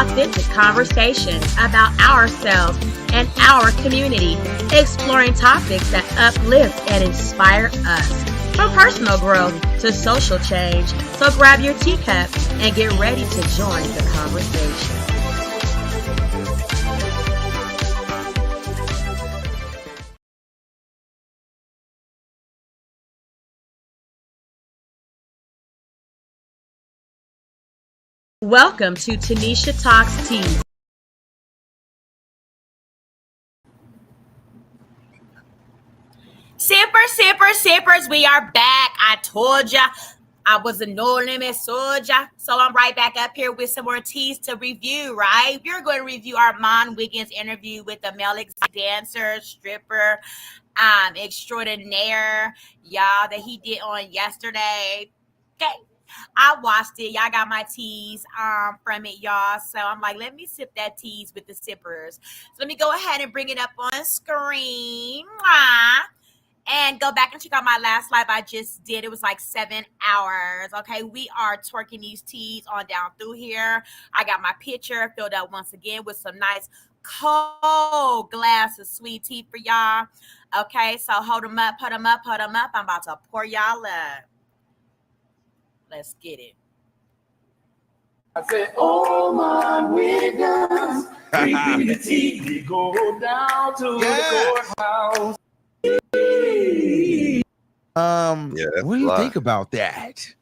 authentic conversations about ourselves and our community, exploring topics that uplift and inspire us, from personal growth to social change. So grab your teacup and get ready to join the conversation. Welcome to Tanisha Talks Tea. Sippers, we are back. I told ya I was a no limit soldier. So I'm right back up here with some more teas to review, right? We're going to review Armand Wiggins' interview with the male dancer, stripper, extraordinaire, y'all, that he did on yesterday. Okay. I watched it. Y'all got my teas from it, y'all. So I'm like, let me sip that teas with the sippers. So let me go ahead and bring it up on screen. And go back and check out my last live I just did. It was like 7 hours. Okay, we are twerking these teas on down through here. I got my pitcher filled up once again with some nice cold glass of sweet tea for y'all. Okay, so hold them up, put them up. I'm about to pour y'all up. Let's get it. I said, oh my Wiggins, bring me the tea. We go down to the courthouse. What do you think about that?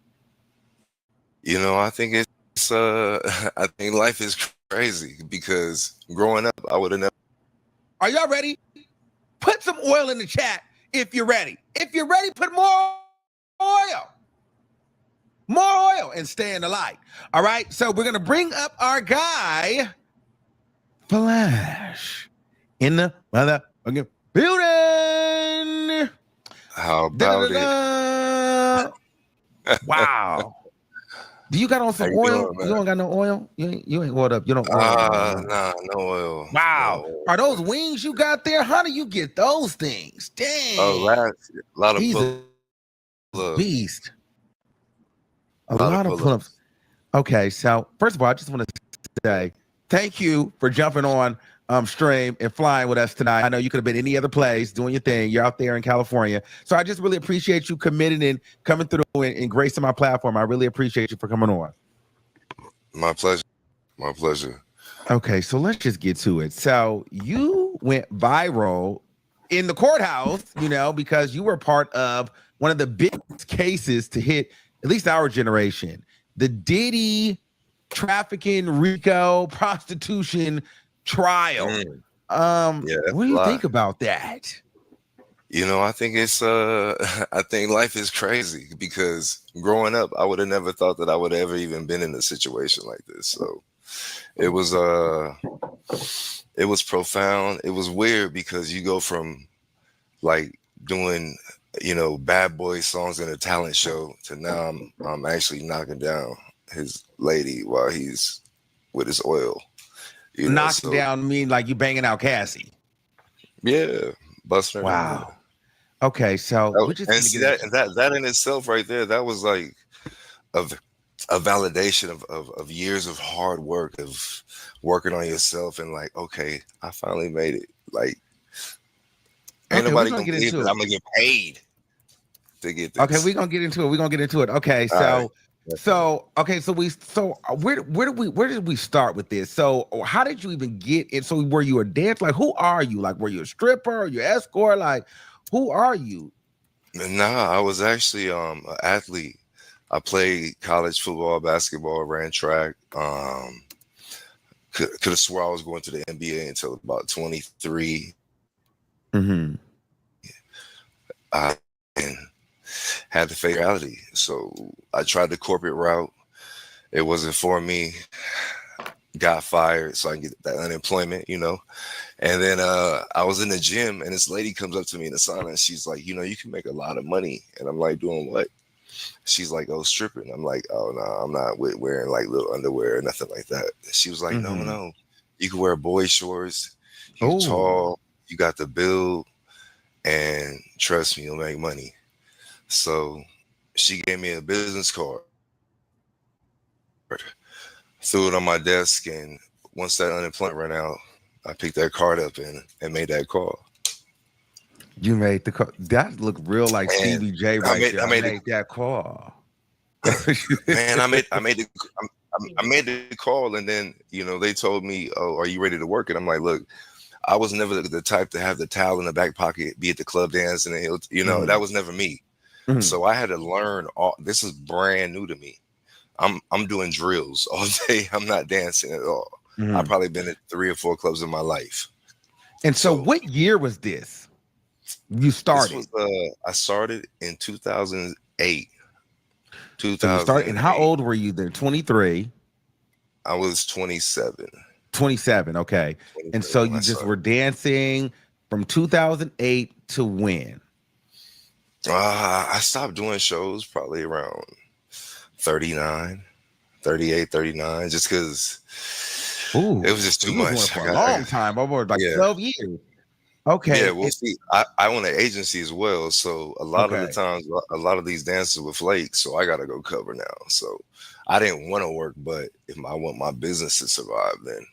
You know, I think it's I think life is crazy because growing up, I would have never. Are y'all ready? Put some oil in the chat if you're ready. If you're ready, put more oil. More oil and stay in the light. All right. So we're gonna bring up our guy, Flash, in the motherfucking building. How about it? Wow. Do you got on some oil? You don't got no oil? You ain't oiled up. You don't oil. Nah, no oil. Wow. No oil. Are those wings you got there? How do you get those things? Dang. A lot of He's pull-ups. Beast. A lot of pull-ups. Okay, so first of all, I just want to say thank you for jumping on stream and flying with us tonight. I know you could have been any other place doing your thing. You're out there in California. So I just really appreciate you committing and coming through and gracing my platform. I really appreciate you for coming on. My pleasure. My pleasure. Okay, so let's just get to it. So you went viral in the courthouse, you know, because you were part of one of the biggest cases to hit at least our generation, the Diddy trafficking, RICO, prostitution trial. What do you think about that? You know, I think it's I think life is crazy because growing up, I would have never thought that I would have ever even been in a situation like this. So it was profound. It was weird because you go from like doing, you know, bad boy songs in a talent show to now I'm actually knocking down his lady while he's with his oil. You know, knocking down mean like you banging out Cassie? Yeah, busting her. Wow. Okay, so and see that in itself right there, that was like a validation of years of hard work, of working on yourself, and like, okay, I finally made it. Like, ain't nobody gonna believe that I'm gonna get paid to get this. Okay, we're gonna get into it. Okay, so where did we start with this? So how did you even get it? So were you a dancer? Like, who are you? Like, were you a stripper? Or you escort? Like, who are you? Nah, I was actually an athlete. I played college football, basketball, ran track. Could have swore I was going to the NBA until about 23. Mm-hmm. And had the fatality. So I tried the corporate route. It wasn't for me. Got fired so I can get that unemployment, you know. And then I was in the gym and this lady comes up to me in the sauna and she's like, you know, you can make a lot of money. And I'm like, doing what? She's like, oh, stripping. I'm like, oh, no, I'm not wearing like little underwear or nothing like that. She was like, no, you can wear boy shorts. You're tall. You got the build. And trust me, you'll make money. So she gave me a business card, threw it on my desk, and once that unemployment ran out, I picked that card up and made that call. You made the call. That looked real like And Stevie J right there. I made that call. Man, I made the call, and then they told me, "Oh, are you ready to work?" And I'm like, "Look, I was never the type to have the towel in the back pocket, be at the club dancing, and that was never me." Mhm. So I had to learn all. This is brand new to me. I'm doing drills all day. I'm not dancing at all. Mhm. I've probably been at 3 or 4 clubs in my life. And so what year was this? You started? I started in 2008. So you started, and how old were you then? 23. I was 27. 27, okay. And so you just were dancing from 2008 to when? I stopped doing shows probably around 39, 38, 39, just because it was just too much. For a long time, over like 12 years. Okay. Yeah, well, see, I own an agency as well, so a lot of the times, a lot of these dancers were flakes, so I got to go cover now. So I didn't want to work, but if I want my business to survive, then.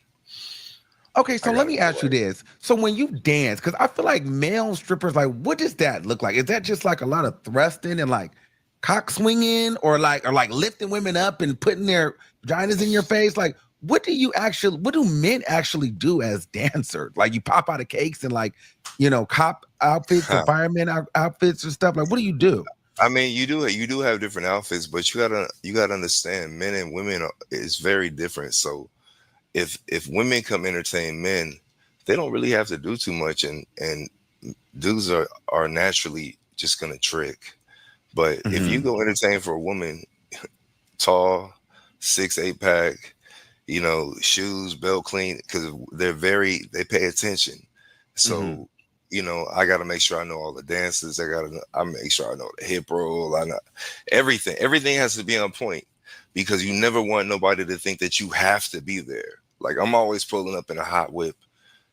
Okay, so let me ask you this. So when you dance, because I feel like male strippers, like, what does that look like? Is that just like a lot of thrusting and like cock swinging, or like lifting women up and putting their vaginas in your face? Like, what do men actually do as dancers? Like, you pop out of cakes and like, cop outfits and fireman outfits and stuff. Like, what do you do? I mean, you do have different outfits, but you gotta understand, men and women is very different. So if women come entertain men, they don't really have to do too much, and dudes are naturally just gonna trick. But if you go entertain for a woman, tall, 6'8" pack, shoes, belt clean, because they pay attention. So I got to make sure I know all the dances. I make sure I know the hip roll. I know everything. Everything has to be on point, because you never want nobody to think that you have to be there. Like, I'm always pulling up in a hot whip.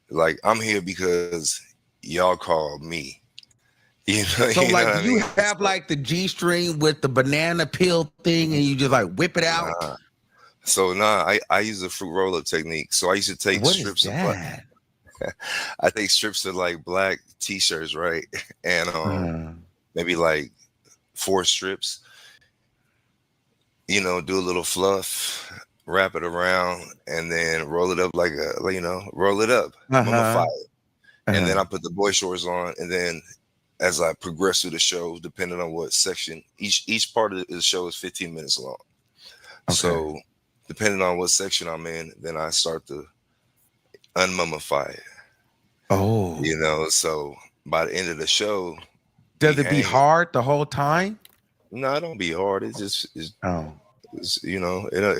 Like, I'm here because y'all called me. So like, you have like the G-string with the banana peel thing, and you just like whip it out. I use the fruit roll-up technique. So I used to take strips of black. I take strips of like black t-shirts, right? And maybe like 4 strips. Do a little fluff, wrap it around, and then roll it up roll it up, mummify it. And then I put the boy shorts on, and then as I progress through the show, depending on what section, each part of the show is 15 minutes long. Okay. So depending on what section I'm in, then I start to unmummify it. Oh. So by the end of the show, does it be hard the whole time? No, it don't be hard. It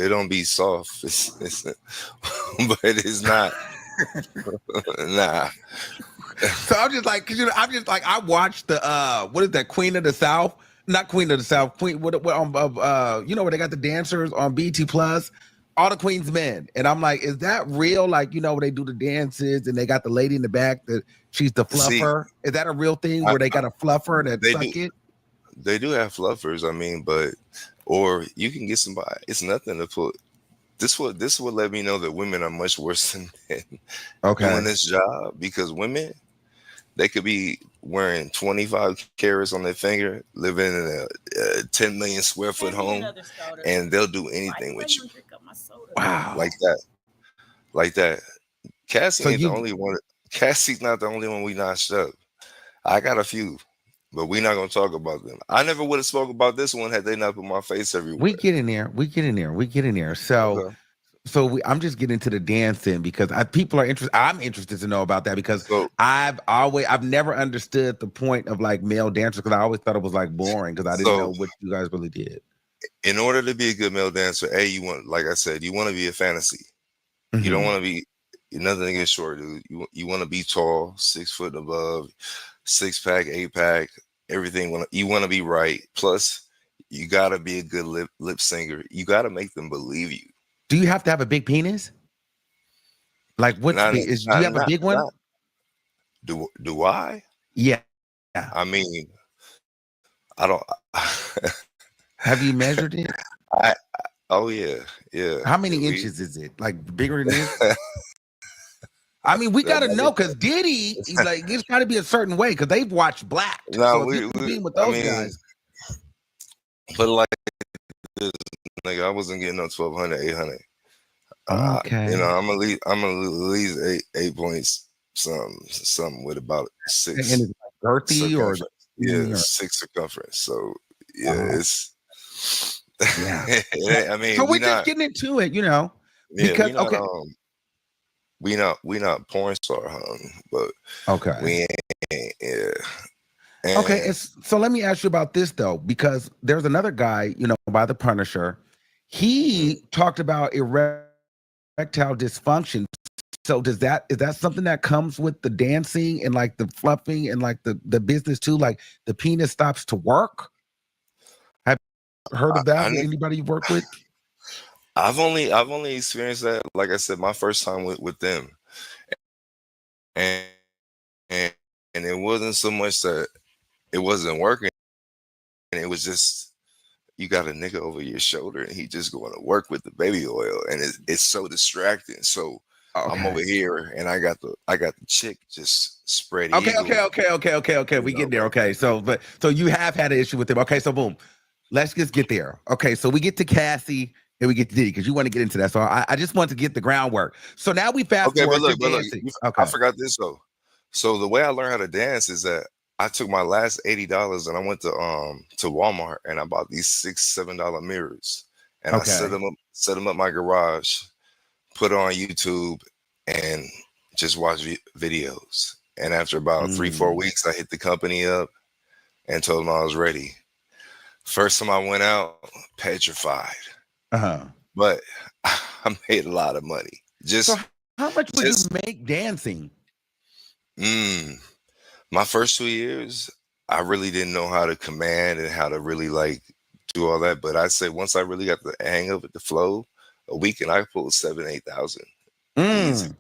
don't be soft. But it's not. Nah. So I'm just like, I watched the what is that, Queen of the South? Not Queen of the South, Queen where they got the dancers on BT Plus, all the Queen's Men. And I'm like, is that real? Like, where they do the dances and they got the lady in the back that she's the fluffer. Is that a real thing where they got a fluffer that suck it? They do have fluffers, I mean, or you can get somebody. It's nothing to put. This will let me know that women are much worse than men doing this job, because women, they could be wearing 25 carats on their finger, living in a 10 million square foot home, and they'll do anything with you. Wow, like that. Cassie ain't the only one. Cassie's not the only one we notched up. I got a few, but we're not gonna talk about them. I never would have spoke about this one had they not put my face everywhere. We get in there. So, I'm just getting to the dancing because people are interested. I'm interested to know about that because I've never understood the point of like male dancers, because I always thought it was like boring because I didn't know what you guys really did. In order to be a good male dancer, you want, like I said, you want to be a fantasy. You don't want to be nothing against short, dude. You want to be tall, 6 foot and above, 6-pack, 8-pack, everything. You want to be right. Plus, you got to be a good lip singer. You got to make them believe you. Do you have to have a big penis? Like, do you have a big one? Do I? Yeah. I mean, I don't. Have you measured it? Oh yeah, yeah. How many We, inches is it? Like bigger than this? I mean, we got to know because Diddy, he's like, it's got to be a certain way because they've watched Blacked. no, So if you're competing with I those mean, guys, put it like this, nigga, I wasn't getting no 1,200, 800. okay. You know, I'm at least eight points, something with about six And it's like girthy or circumference. Yeah, 6 circumference. So yeah, it's yeah. I mean, So we we're just not, getting into it, you know, yeah, because we not, okay, we not porn star hung, but okay. we ain't, yeah. Okay, And so let me ask you about this though, because there's another guy, you know, by the Punisher. He talked about erectile dysfunction. So is that something that comes with the dancing and like the fluffing and like the business too? Like the penis stops to work? Have you heard of that with anybody you've worked with? I've only experienced that, like I said, my first time with them, and and it wasn't so much that it wasn't working, and it was just you got a nigga over your shoulder and he just going to work with the baby oil, and it's so distracting. So I'm over here and I got the chick just spread eagle. Okay. We get there. Okay, so you have had an issue with him. Okay, so boom, let's just get there. Okay, so we get to Cassie and we get to Diddy because you want to get into that. So I just want to get the groundwork. So now we fast forward to dancing. Okay, I forgot this though. So the way I learned how to dance is that I took my last $80 and I went to Walmart and I bought these $6-7 mirrors and I set them up my garage, put it on YouTube, and just watch videos. And after about 3-4 weeks, I hit the company up and told them I was ready. First time I went out, petrified. But I made a lot of money. So how much would you make dancing? My first 2 years, I really didn't know how to command and how to really like do all that. But I say once I really got the hang of it, the flow, a week and I pulled 7,000-8,000.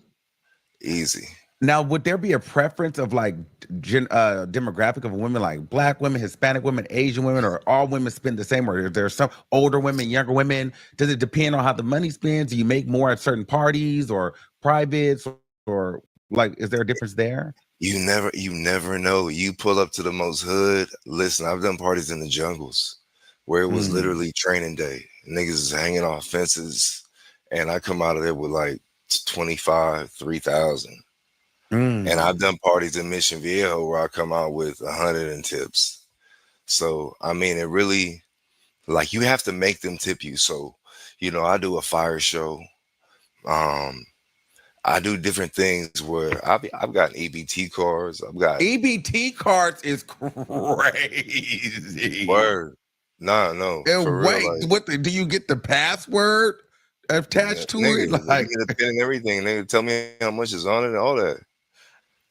Easy. Now, would there be a preference of like demographic of women, like Black women, Hispanic women, Asian women, or all women spend the same? Or is there some older women, younger women? Does it depend on how the money spends? Do you make more at certain parties or privates, or like, is there a difference there? You never know. You pull up to the most hood. Listen, I've done parties in the jungles where it was literally training day. Niggas is hanging off fences, and I come out of there with like 25, 3,000. And I've done parties in Mission Viejo where I come out with 100 in tips. So I mean, it really, like, you have to make them tip you. So, you know, I do a fire show. I do different things where I've got EBT cards. I've got EBT cards is crazy. Word. No. And wait, real, like, do you get the password attached to it? Like, you get a pin and everything. They tell me how much is on it and all that.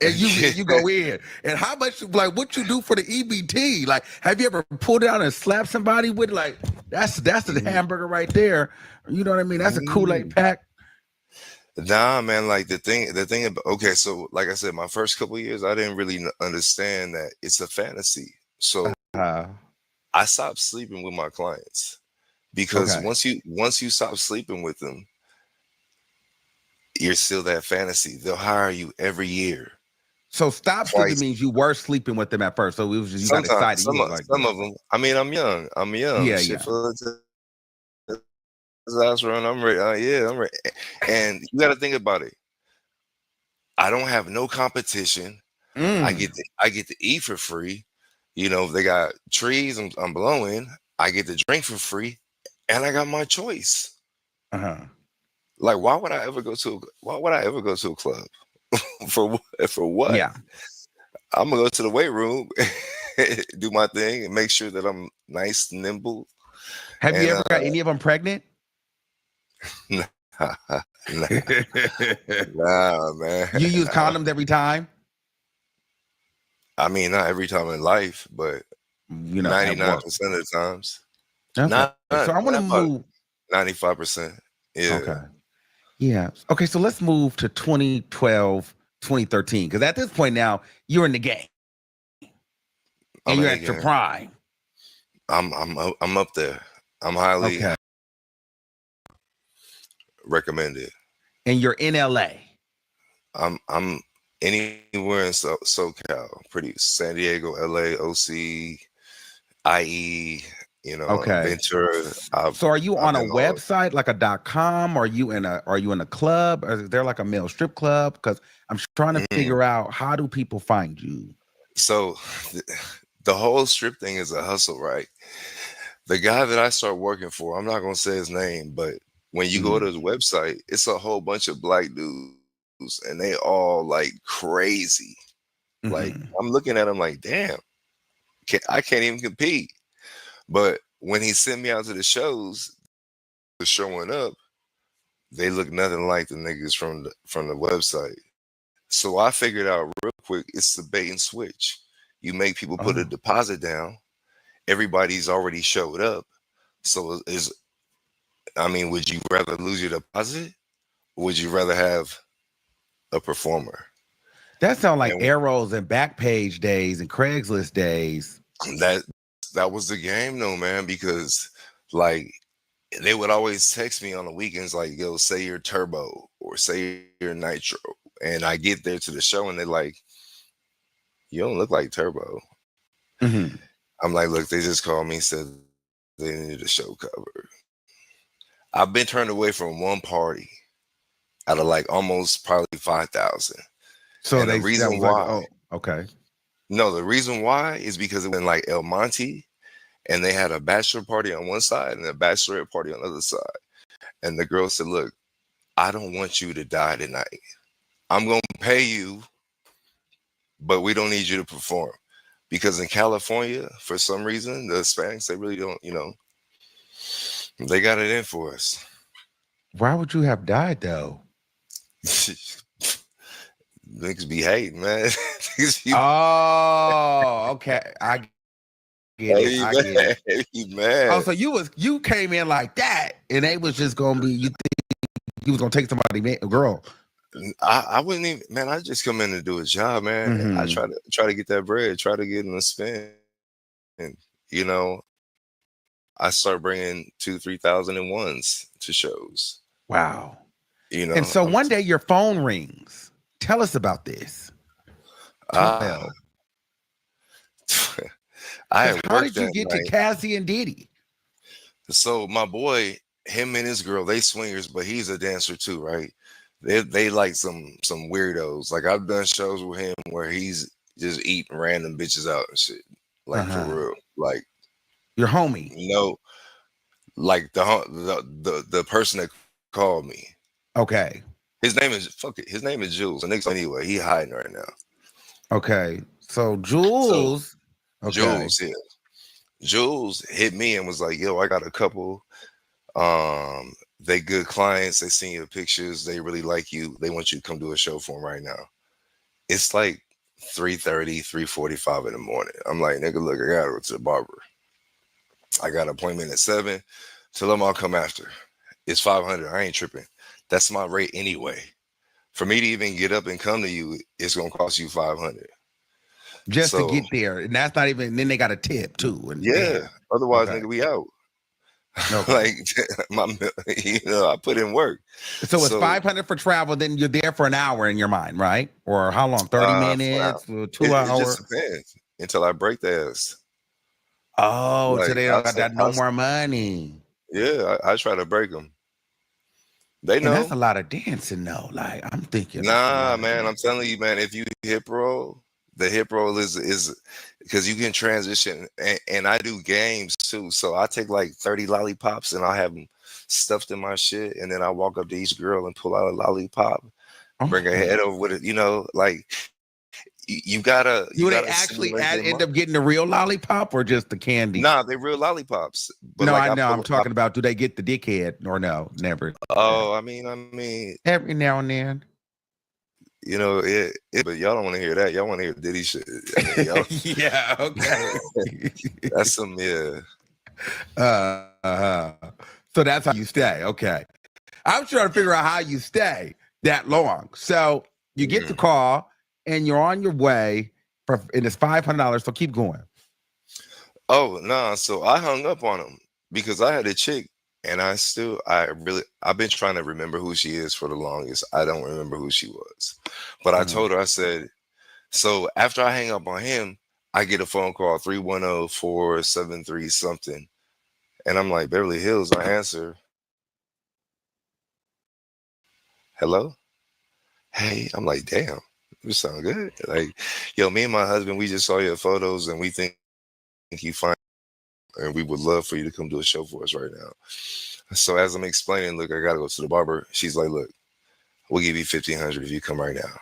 And you go in. And how much, like, what you do for the EBT? Like, have you ever pulled it out and slapped somebody with, like, that's the hamburger right there. You know what I mean? That's a Kool-Aid pack. Nah, man, like the thing about, okay, so like I said, my first couple of years, I didn't really understand that it's a fantasy. So I stopped sleeping with my clients because once you stop sleeping with them, you're still that fantasy. They'll hire you every year. So stop sleeping means you were sleeping with them at first. So it was just, you got excited. Some of them. I mean, I'm young. Yeah, shit, I'm ready. I'm ready. And you got to think about it. I don't have no competition. I get to eat for free. You know, if they got trees I'm blowing, I get to drink for free, and I got my choice. Like, why would I ever go to a club? For what? Yeah. I'm gonna go to the weight room, do my thing, and make sure that I'm nice, nimble. Have you ever got any of them pregnant? Nah, man. You use condoms every time? I mean, not every time in life, but 99% of the times. Okay. So I want to move 95%. Yeah. Okay. Yeah. Okay, so let's move to 2012, 2013, because at this point now you're in the game and you're at your prime. I'm up there. I'm highly recommended. And you're in LA. I'm anywhere in SoCal, pretty San Diego, LA, OC, IE, Okay. Ventura. So are you on a been all over. website like a .com? Are you in a club? Or is there like a male strip club? Because I'm trying to figure out, how do people find you? So the whole strip thing is a hustle, right? The guy that I start working for, I'm not gonna say his name, but when you go to his website, it's a whole bunch of black dudes, and they all like crazy. Like I'm looking at them like, damn, I can't even compete. But when he sent me out to the shows, showing up, they look nothing like the niggas from the website. So I figured out real quick, it's the bait and switch. You make people put a deposit down. Everybody's already showed up. So would you rather lose your deposit? Or would you rather have a performer? That sounds like Arrows and Backpage days and Craigslist days. That was the game though, man, because like they would always text me on the weekends like, yo, say you're Turbo or say you're Nitro. And I get there to the show and they're like, you don't look like Turbo. I'm like, look, they just called me and said they needed a show covered. I've been turned away from one party out of like almost probably 5,000. So the reason why, no, the reason why is because it went like El Monte, and they had a bachelor party on one side and a bachelorette party on the other side. And the girl said, look, I don't want you to die tonight. I'm going to pay you, but we don't need you to perform. Because in California, for some reason, the Hispanics, they really don't, they got it in for us. Why would you have died though? Niggas be hating, man. Okay. I get it. I get it. Man. Oh, so you came in like that, and they was just gonna be, you think you was gonna take somebody, a girl. I wouldn't even, man. I just come in to do a job, man. I try to get that bread, try to get in the spin, and I start bringing 2,000-3,000 in ones to shows. Wow. And so one day your phone rings. Tell us about this. How did you get to Cassie and Diddy? So my boy, him and his girl, they swingers, but he's a dancer too, right? They like some weirdos. Like I've done shows with him where he's just eating random bitches out and shit. Like for real. Like your homie. Like the person that called me. Okay. His name is Jules. And anyway, he hiding right now. Okay. So Jules. Jules hit me and was like, yo, I got a couple. They good clients. They seen your pictures. They really like you. They want you to come do a show for them right now. It's like 3:30, 3:45 in the morning. I'm like, nigga, look, I gotta go to the barber. I got an appointment at 7. Tell them I'll come after. It's $500. I ain't tripping. That's my rate anyway. For me to even get up and come to you, it's gonna cost you $500. Just to get there. And that's not even, then they got a tip too. And otherwise, nigga, we out. Like I put in work. So it's $500 for travel, then you're there for an hour in your mind, right? Or how long? 30 minutes? 2 hours? It just depends until I break the ass. Oh, so they don't got that no more money. Yeah, I try to break them. They know. And that's a lot of dancing though. Like I'm thinking. Nah, man, I'm telling you, man, if you hip roll, the hip roll is because you can transition, and I do games too. So I take like 30 lollipops and I have them stuffed in my shit, and then I walk up to each girl and pull out a lollipop, bring her head over with it. Like you gotta. Do they actually end up getting the real lollipop or just the candy? Nah, they real lollipops. But no, I know. I'm talking about, do they get the dickhead or no? Never. Oh, I mean, every now and then. But y'all don't want to hear that. Y'all want to hear Diddy shit. Yeah, okay. That's some, yeah. So that's how you stay. Okay. I'm trying to figure out how you stay that long. So you get the call and you're on your way and it's $500. So keep going. Oh, no. So I hung up on him because I had a chick And I've been trying to remember who she is for the longest. I don't remember who she was. But I told her, I said, so after I hang up on him, I get a phone call, 310-473 something. And I'm like, Beverly Hills, I answer. Hello? Hey, I'm like, damn, you sound good. Like, yo, me and my husband, we just saw your photos and we think you fine. And we would love for you to come do a show for us right now. So as I'm explaining, look, I got to go to the barber. She's like, look, we'll give you $1,500 if you come right now.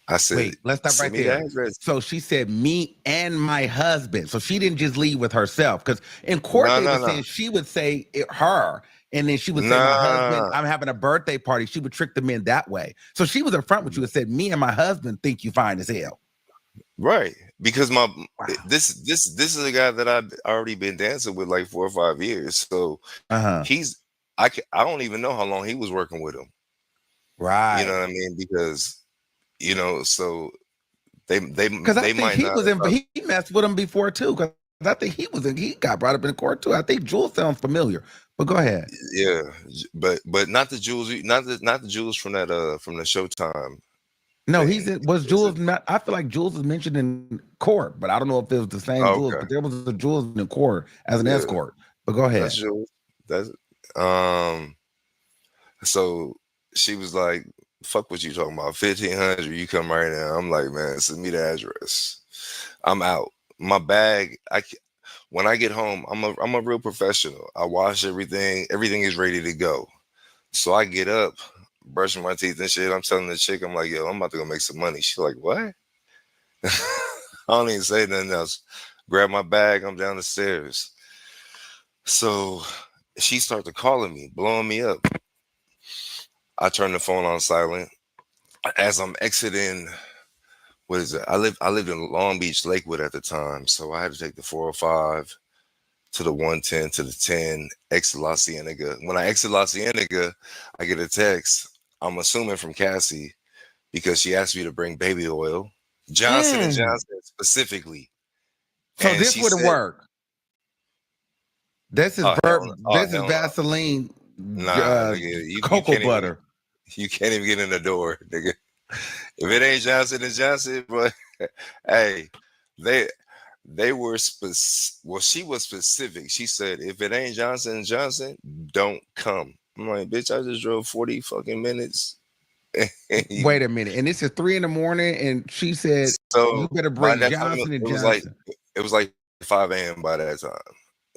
I said, wait, let's stop right there. So she said, me and my husband. So she didn't just leave with herself. Because in court, they were saying she would say her. And then she would say, my husband, I'm having a birthday party. She would trick the men that way. So she was in front with you and said, me and my husband think you fine as hell. Right. Because this is a guy that I've already been dancing with like 4 or 5 years. So I don't even know how long he was working with him. Right. You know what I mean? Because, you know, so they might he messed with him before too. Because I think he got brought up in court too. I think Jules sounds familiar. But go ahead. Yeah, but not the Jules, not the Jules from that from the Showtime. No, was Jules not? I feel like Jules is mentioned in court, but I don't know if it was the same Jules. But there was a Jules in court as an escort. But go ahead. That's Jules. So she was like, "Fuck what you talking about? 1,500, you come right now." I'm like, "Man, send me the address. I'm out. My bag. When I get home, I'm a real professional. I wash everything. Everything is ready to go. So I get up, brushing my teeth and shit. I'm telling the chick, I'm like, yo, I'm about to go make some money. She's like, what? I don't even say nothing else. Grab my bag. I'm down the stairs. So she started calling me, blowing me up. I turned the phone on silent. As I'm exiting, what is it? I lived in Long Beach, Lakewood at the time. So I had to take the 405 to the 110 to the 10, exit La Cienega. When I exit La Cienega, I get a text, I'm assuming from Cassie, because she asked me to bring baby oil. Johnson & Johnson specifically. So and this wouldn't work. This is this is Vaseline, nigga, cocoa butter. You can't even get in the door, nigga. If it ain't Johnson & Johnson, bro, hey, they were she was specific. She said, if it ain't Johnson & Johnson, don't come. I'm like, bitch, I just drove 40 fucking minutes. Wait a minute. And this is 3 a.m. and she said, so you better bring Johnson & Johnson. It was like 5 a.m. by that time.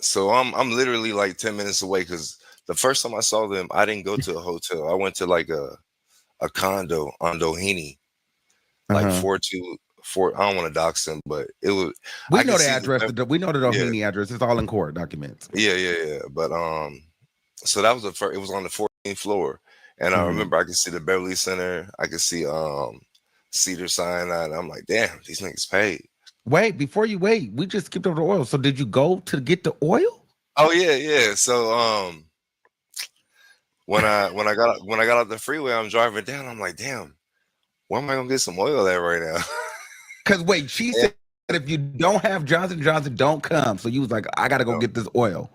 So I'm literally like 10 minutes away, because the first time I saw them, I didn't go to a hotel. I went to like a condo on Doheny, like 424. I don't want to dox them, but it was. We know the address. We know the Doheny address. It's all in court documents. Yeah. But so that was it was on the 14th floor, and I remember I could see the Beverly Center. I could see Cedar Sinai, and I'm like, damn, these niggas paid. Wait, before you wait, we just skipped over the oil. So did you go to get the oil? Oh yeah. So when I got out the freeway, I'm driving down. I'm like, damn, where am I gonna get some oil at right now? Because wait, she said if you don't have Johnson & Johnson, don't come. So you was like, I gotta go get this oil.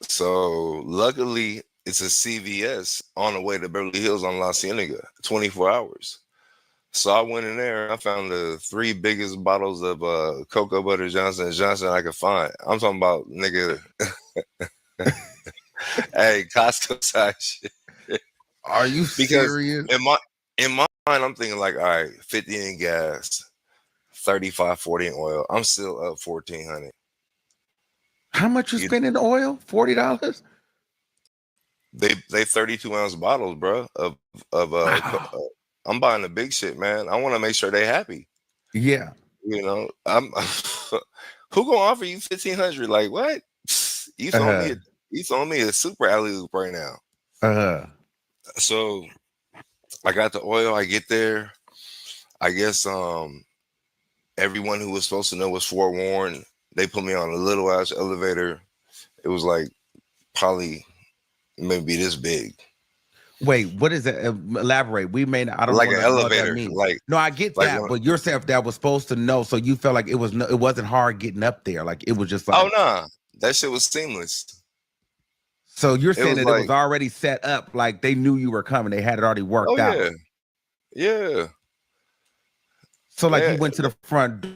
So luckily, it's a CVS on the way to Beverly Hills on La Cienega, 24 hours. So I went in there and I found the 3 biggest bottles of cocoa butter Johnson & Johnson I could find. I'm talking about, nigga. Hey, Costco size shit. Are you serious? In my mind, I'm thinking like, all right, 50 in gas, 35, 40 in oil. I'm still up $1,400. How much you spend in oil? $40? They 32-ounce bottles, bro. Wow. I'm buying the big shit, man. I want to make sure they happy. Yeah. You know, who gonna offer you $1,500? Like what? You throwing me a super alley-oop right now. So I got the oil. I get there. I guess everyone who was supposed to know was forewarned. They put me on a little ass elevator. It was like probably maybe this big. Wait, what is that? Elaborate. We may not. I don't like know an elevator. Like no, I get like that, but yourself that was supposed to know, so you felt like it wasn't hard getting up there. Like it was just like, oh no, that shit was seamless. So you're It saying was that it was like, already set up, like they knew you were coming. They had it already oh worked out. yeah. So like you Yeah. went to the front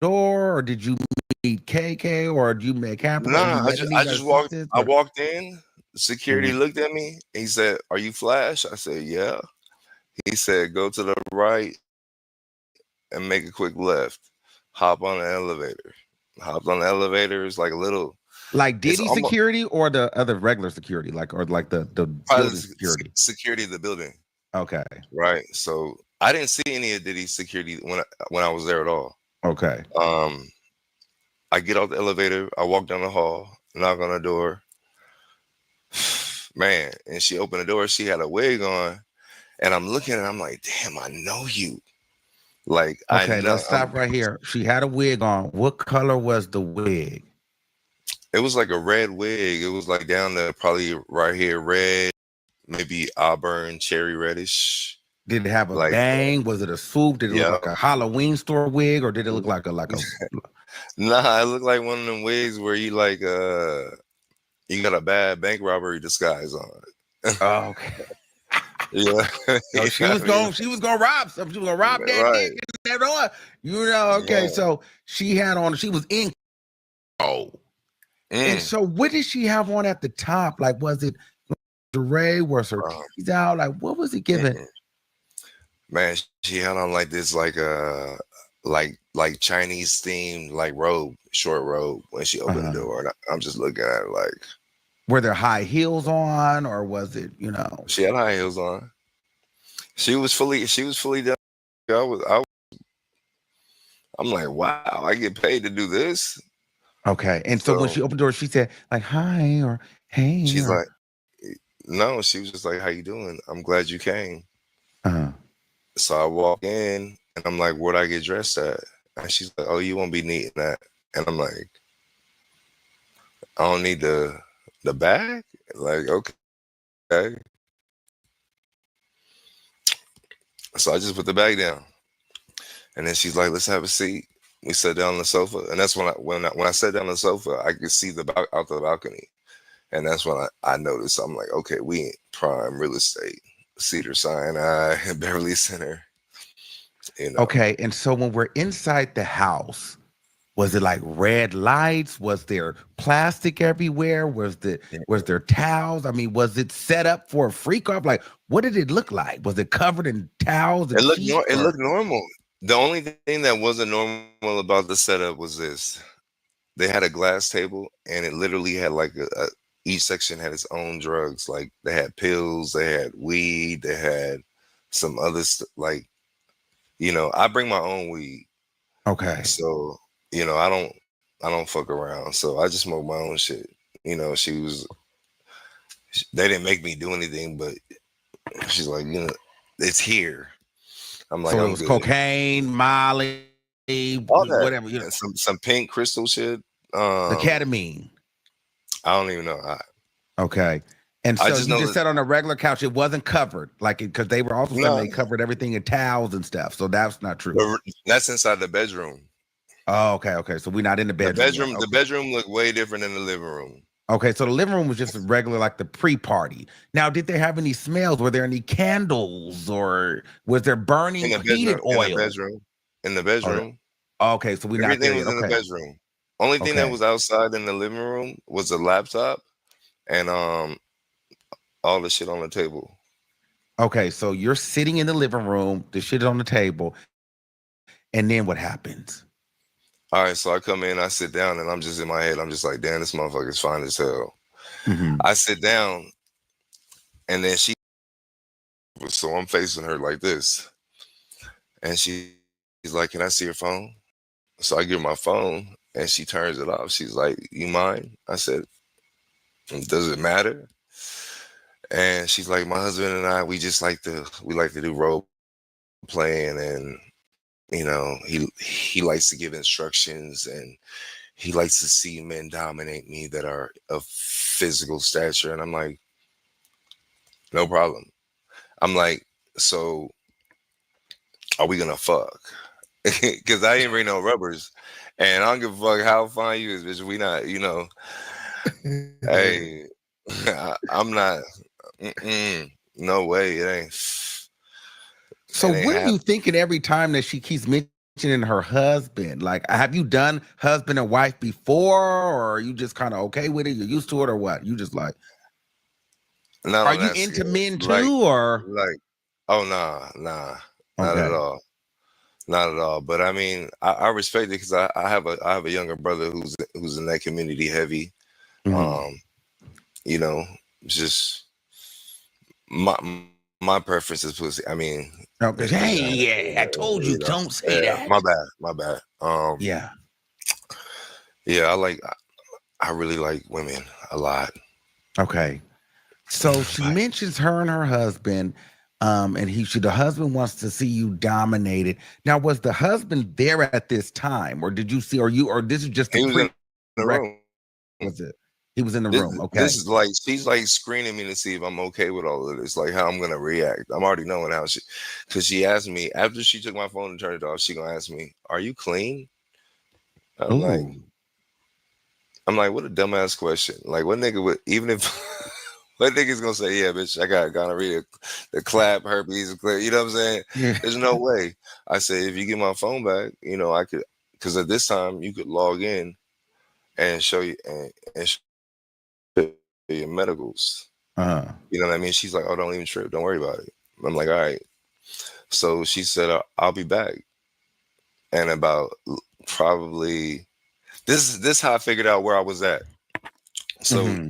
door, or did you meet KK, or did you make happen, or you Nah, met any I of the just walked. assistants? I Or walked in. Security Mhm. looked at me. He said, "Are you Flash?" I said, "Yeah." He said, "Go to the right and make a quick left. Hop on the elevator." Hopped on the elevator. It's like a little. Like It's Diddy almost security or the other regular security, like or like the probably building security? security of the building, Okay, right? So I didn't see any of Diddy's security when I was there at all. okay, Um, I get off the elevator. I walk down the hall, knock on the door. Man, and she opened the door. She had a wig on. And I'm looking and I'm like, damn, I know you. Like, I okay. know Let's stop right here. She had a wig on. What color was the wig? it was like a red wig. It was like down to probably right here, red, maybe auburn, cherry reddish. Did it have a Like, bang? Was it a swoop? Did it look yeah. like a Halloween store wig, or did it look like a? Nah, it looked like one of them wigs where you got a bad bank robbery disguise on. Oh, okay. Yeah. So You she know was what I mean? going. She was gonna rob something. She was gonna rob that dick Right. and that on. You know. Okay. Yeah. So she had on. She was in. Oh. And Mm. so, what did she have on at the top? Like, was it Ray? Was her Um, titties out? Like, what was it giving? mm-mm. Man, she had on like this, like Chinese themed like robe, short robe when she opened the door, and I'm just looking at her like Were there high heels on, or was it, she had high heels on. She was fully done. I'm like, wow, I get paid to do this. Okay. And so when So she opened the door, she said like, "Hi" or "Hey" she's or like, no, she was just like, how you doing? I'm glad you came. uh So I walk in and I'm like, where'd I get dressed at? And she's like, oh, you won't be needing that. And I'm like, I don't need the bag. Like, okay. So I just put the bag down, and then she's like, "Let's have a seat." We sat down on the sofa, and that's when I sat down on the sofa, I could see out the balcony, and that's when I noticed. I'm like, okay, we in prime real estate, Cedar Sinai, Beverly Center, you know. okay. And so when we're inside the house, was it like red lights? Was there plastic everywhere? Was there towels? I mean, was it set up for a freak off? Like, what did it look like? Was it covered in towels and sheets? It Or looked normal. The only thing that wasn't normal about the setup was this: they had a glass table, and it literally had like each section had its own drugs. Like they had pills, they had weed, they had some other like, I bring my own weed. okay. So, I don't fuck around. So I just smoke my own shit. They didn't make me do anything, but she's like, it's here. I'm like, So it I'm was good. cocaine, Molly, All that. whatever, And some pink crystal shit. the ketamine. I don't even know. Okay. And I so just you know just that sat on a regular couch. It wasn't covered, like because they were also saying no, they covered everything in towels and stuff. So that's not true. that's inside the bedroom. Oh, okay, okay. So we're not in the The bedroom yet. bedroom, the Okay. bedroom looked way different than the living room. Okay, so the living room was just regular, like the pre-party. Now, did they have any smells? Were there any candles, or was there In burning the heated bedroom, oil? in the Oh, bedroom. okay, so we're not there Everything yet. was in the Okay, bedroom. Only thing that okay, was outside in the living room was a laptop and all the shit on the table. okay. So you're sitting in the living room, the shit is on the table, and then what happens? All right, so I come in, I sit down, and I'm just in my head. I'm just like, damn, this motherfucker's fine as hell. Mhm. I sit down, and then so I'm facing her like this, and she's like, "Can I see your phone?" So I give her my phone, and she turns it off. She's like, "You mind?" I said, "Does it matter?" And she's like, "My husband and I, we like to do role playing, and he likes to give instructions, and he likes to see men dominate me that are of physical stature." And I'm like, "No problem." I'm like, "So are we gonna fuck?" because I didn't bring no rubbers, and I don't give a fuck how fine you is, bitch. We not, hey, I'm not. No way, it ain't. So It ain't what are you happening. thinking every time that she keeps mentioning her husband? Like, have you done husband and wife before, or are you just kind of okay with it? You're used to it, or what? You just like, Not are on you that into scale. men too, or Oh nah, not at okay? all. Not at all. But I mean, I respect it because I have a younger brother who's in that community heavy. Mhm. Um, you know, just my my preference is pussy. I mean, Okay. Hey, yeah, I told you, don't say that. my bad. Yeah. Yeah, I really like women a lot. Okay. So she Like, mentions her and her husband, and the husband wants to see you dominated. Now, was the husband there at this time, or did you see, or this is just a he was in the prerequisite? room. He was in the This room. this Okay. is like she's like screening me to see if I'm okay with all of this, like how I'm gonna react. I'm already knowing how because she asked me after she took my phone and turned it off. She gonna ask me, "Are you clean?" I'm like, Ooh. what a dumbass question. Like, what nigga would even if what nigga's gonna say, "Yeah, bitch, I got gonorrhea, the clap, herpes, clear." You know what I'm saying? Yeah. There's no way. I say, if you get my phone back, I could, because at this time you could log in and show you and show your medicals. Uh-huh. You know what I mean? She's like, "Oh, don't even trip. Don't worry about it." I'm like, "All right." So she said, "I'll be back." And about probably this how I figured out where I was at. So Hmm.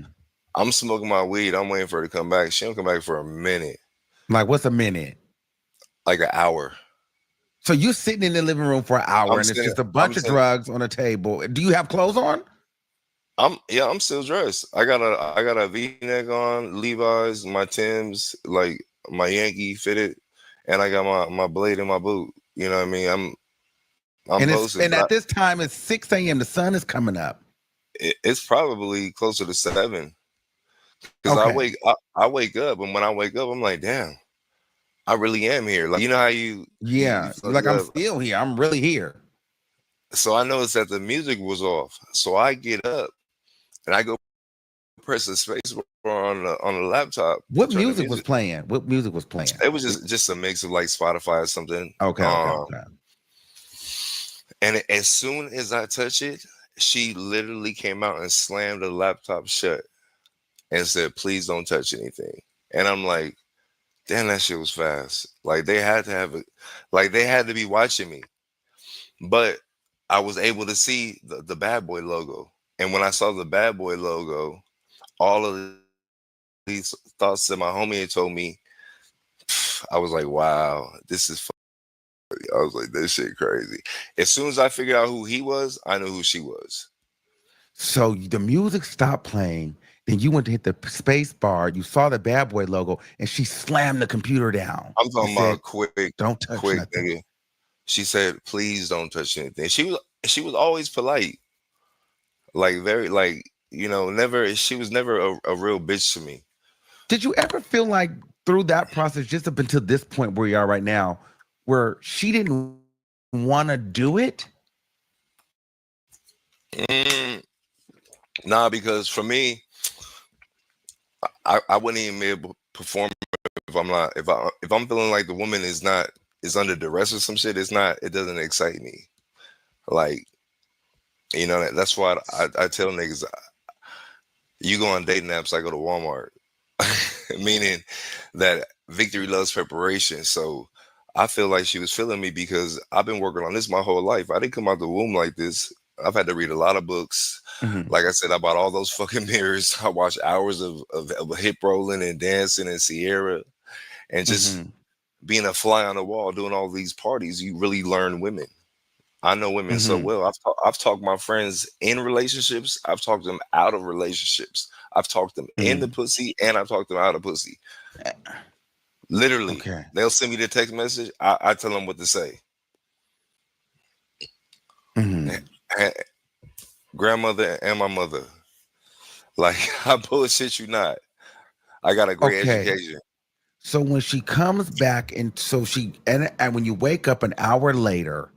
I'm smoking my weed. I'm waiting for her to come back. She don't come back for a minute, Like, what's a minute? like an hour. So you're sitting in the living room for an hour, I'm and it's sitting. just a I'm bunch of sitting. drugs on a table. Do you have clothes on? I'm still dressed. I got a V-neck on, Levi's, my Timbs, like my Yankee fitted, and I got my blade in my boot. You know what I mean? I'm posted, And but at this time it's 6 a.m. The sun is coming up. it's probably closer to 7 because Okay. I wake up, and when I wake up, I'm like, damn, I really am here. Like, you know how you Yeah. You're like, fucked I'm up. still here. I'm really here. So I noticed that the music was off. So I get up and I go press the space bar on the laptop to What turn the music was music. playing? What music was playing? It was just a mix of like Spotify or something. Okay. And as soon as I touch it, she literally came out and slammed the laptop shut and said, "Please don't touch anything." And I'm like, damn, that shit was fast. Like they had to have it, like they had to be watching me. But I was able to see the Bad Boy logo. And when I saw the Bad Boy logo, all of these thoughts that my homie had told me, I was like, wow, this is I was like, this shit crazy. As soon as I figured out who he was, I knew who she was. So the music stopped playing. Then you went to hit the space bar. You saw the Bad Boy logo, and she slammed the computer down I'm and talking said, about quick, "Don't touch quick, nothing." nigga. She said, please don't touch anything. She was always polite. Like very like, never she was never a real bitch to me. Did you ever feel like through that process, just up until this point where you are right now, where she didn't want to do it? Mm, nah, because for me, I wouldn't even be able to perform if I'm not if I'm feeling like the woman is under duress or some shit. It doesn't excite me. Like, that's why I tell niggas, you go on dating apps, I go to Walmart. Meaning that victory loves preparation. So I feel like she was feeling me because I've been working on this my whole life. I didn't come out the womb like this. I've had to read a lot of books. Mhm. Like I said, I bought all those fucking mirrors. I watched hours of hip rolling and dancing and Sierra and just Mhm. being a fly on the wall, doing all these parties. You really learn women. I know women so Mhm. well. I've talked my friends in relationships. I've talked them out of relationships. I've talked them in the Mhm. pussy and I've talked them out of pussy. Literally, Okay. they'll send me the text message. I tell them what to say. Mhm. Grandmother and my mother. Like, I bullshit you not. I got a great Okay. education. So when she comes back, and so and when you wake up an hour later,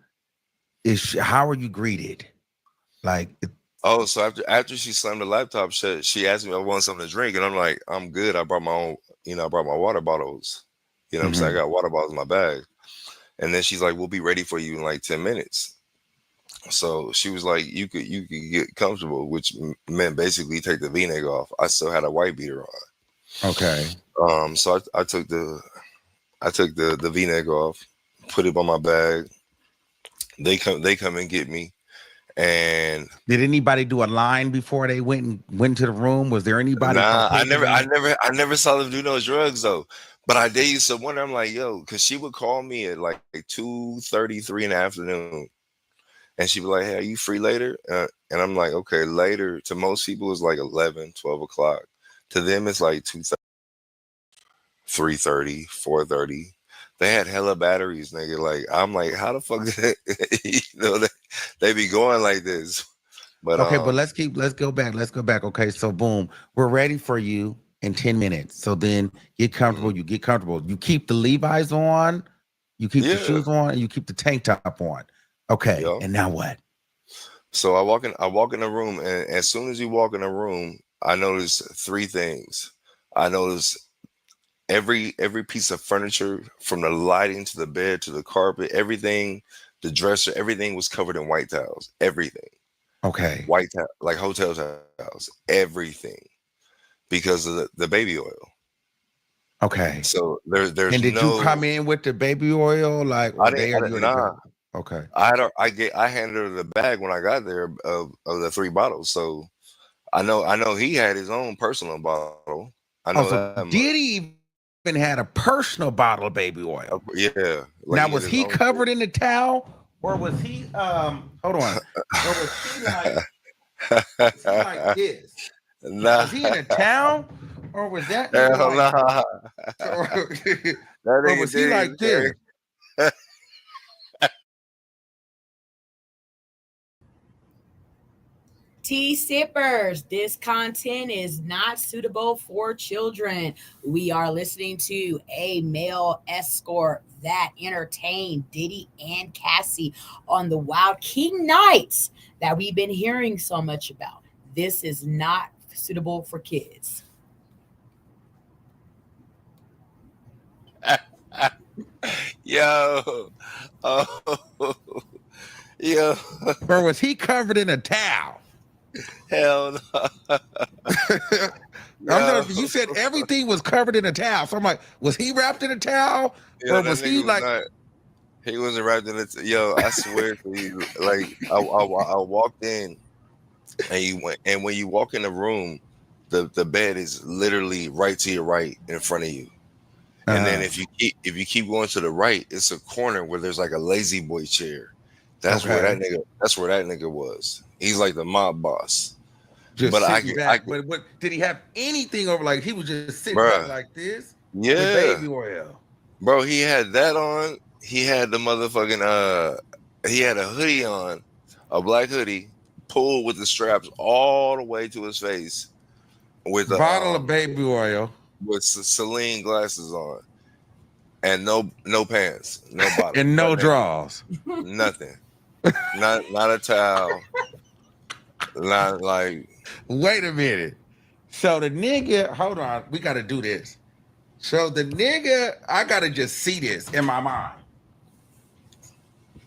how are you greeted? Like, Oh, so after she slammed the laptop shut, she asked me if I want something to drink, and I'm like, I'm good. I brought my own, I brought my water bottles. You know what I'm saying? I got water bottles in my bag. And then she's like, we'll be ready for you in like 10 minutes. So she was like, you could get comfortable, which meant basically take the V-neck off. I still had a white beater on. Okay. So I took the V-neck off, put it on my bag. They come and get me. And did anybody do a line before they went to the room? Was there anybody? Nah, I never saw them do no drugs though. But I did used to wonder. I'm like, yo, because she would call me at like 2:33 in the afternoon, and she'd be like, hey, are you free later? And I'm like, okay, later. To most people, it's like 11, 12 o'clock. To them, it's like 2:30, 3:30, 4:30. They had hella batteries, nigga. Like, I'm like, how the fuck did they be going like this? But okay, but let's go back. Okay, so boom, we're ready for you in 10 minutes. So then get comfortable. You get comfortable. You keep the Levi's on, you keep the shoes on, and you keep the tank top on. Okay, and now what? So I walk in the room, and as soon as you walk in the room, I notice three things. I notice every piece of furniture, from the lighting to the bed to the carpet, everything, the dresser, everything was covered in white towels. Everything. Okay. White towel, like hotel towels, everything, because of the baby oil. Okay. So there's and did you come in with the baby oil? Like, I didn't. Nah. Okay. I handed her the bag when I got there of the 3 bottles. So I know he had his own personal bottle. I know that. Diddy even had a personal bottle of baby oil. Yeah. Like, now was he covered in the towel, or was he hold on? Or was he like this? Nah. Was he in a towel, or was that Hell like, nah. or was he like this? Tea sippers, this content is not suitable for children. We are listening to a male escort that entertained Diddy and Cassie on the Wild King nights that we've been hearing so much about. This is not suitable for kids. Yo. Oh. Yo. Or was he covered in a towel? Hell no. You said everything was covered in a towel. So I'm like, was he wrapped in a towel? Or was he like... He wasn't wrapped in it. Yo, I swear to you. Like, I walked in, and when you walk in the room, the bed is literally right to your right in front of you. And then if you keep going to the right, it's a corner where there's like a lazy boy chair. That's where that nigga was. He's like the mob boss. But but did he have anything over? Like, he was just sitting back like this? Yeah. With baby oil. Bro, he had that on. He had the motherfucking he had a hoodie on, a black hoodie, pulled with the straps all the way to his face, with a bottle of baby oil, with Celine glasses on, and no pants, no bottom, and no drawers, nothing, not a towel, not like. Wait a minute. So the nigga, hold on, we got to do this. So the nigga, I got to just see this in my mind.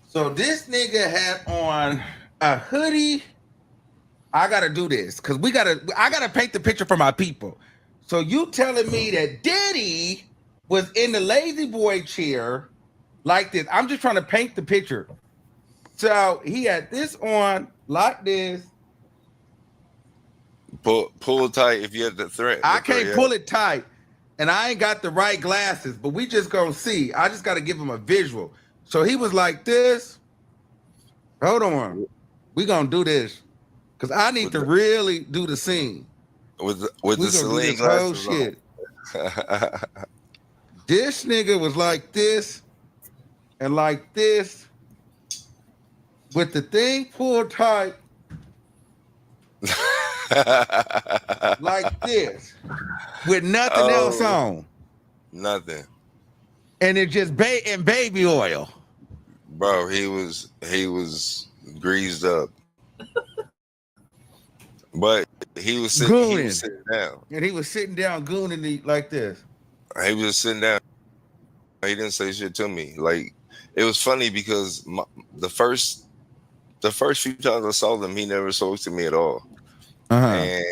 So this nigga had on a hoodie. I got to do this because I got to paint the picture for my people. So you telling me that Diddy was in the lazy boy chair like this. I'm just trying to paint the picture. So he had this on like this. Pull tight if you have the thread. I can't pull it tight, and I ain't got the right glasses, but we just gonna see. I just gotta give him a visual. So he was like this. Hold on. We gonna do this. Cause I need to really do the scene. With the Celine glasses shit. This nigga was like this and like this with the thing pulled tight. Like this with nothing else on. Nothing. And it just baby oil. bro, he was greased up, but he was sitting down, and he was sitting down gooning like this. he was just sitting down. He didn't say shit to me. Like, it was funny because the first few times I saw them, he never spoke to me at all. And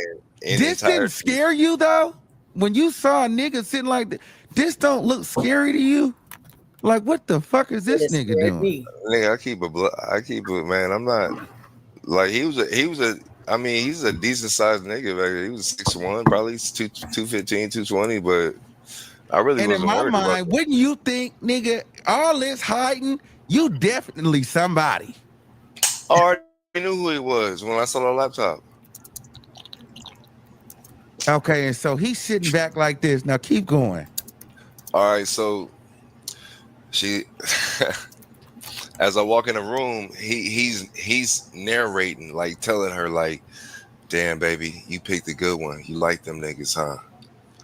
this didn't scare you though. When you saw a nigga sitting like this, don't look scary to you. Like, what the fuck is this nigga doing? Nigga, I keep it, man. I'm not like he's a decent sized nigga back there. He was 6'1", probably 215, 220, but I really and wasn't in my worried mind, about wouldn't you think, nigga, all this hiding, you definitely somebody. I already knew who he was when I saw the laptop. Okay, and so he's sitting back like this. Now keep going. All right, so she as I walk in the room, he's narrating, like telling her, like, damn baby, you picked a good one. You like them niggas, huh?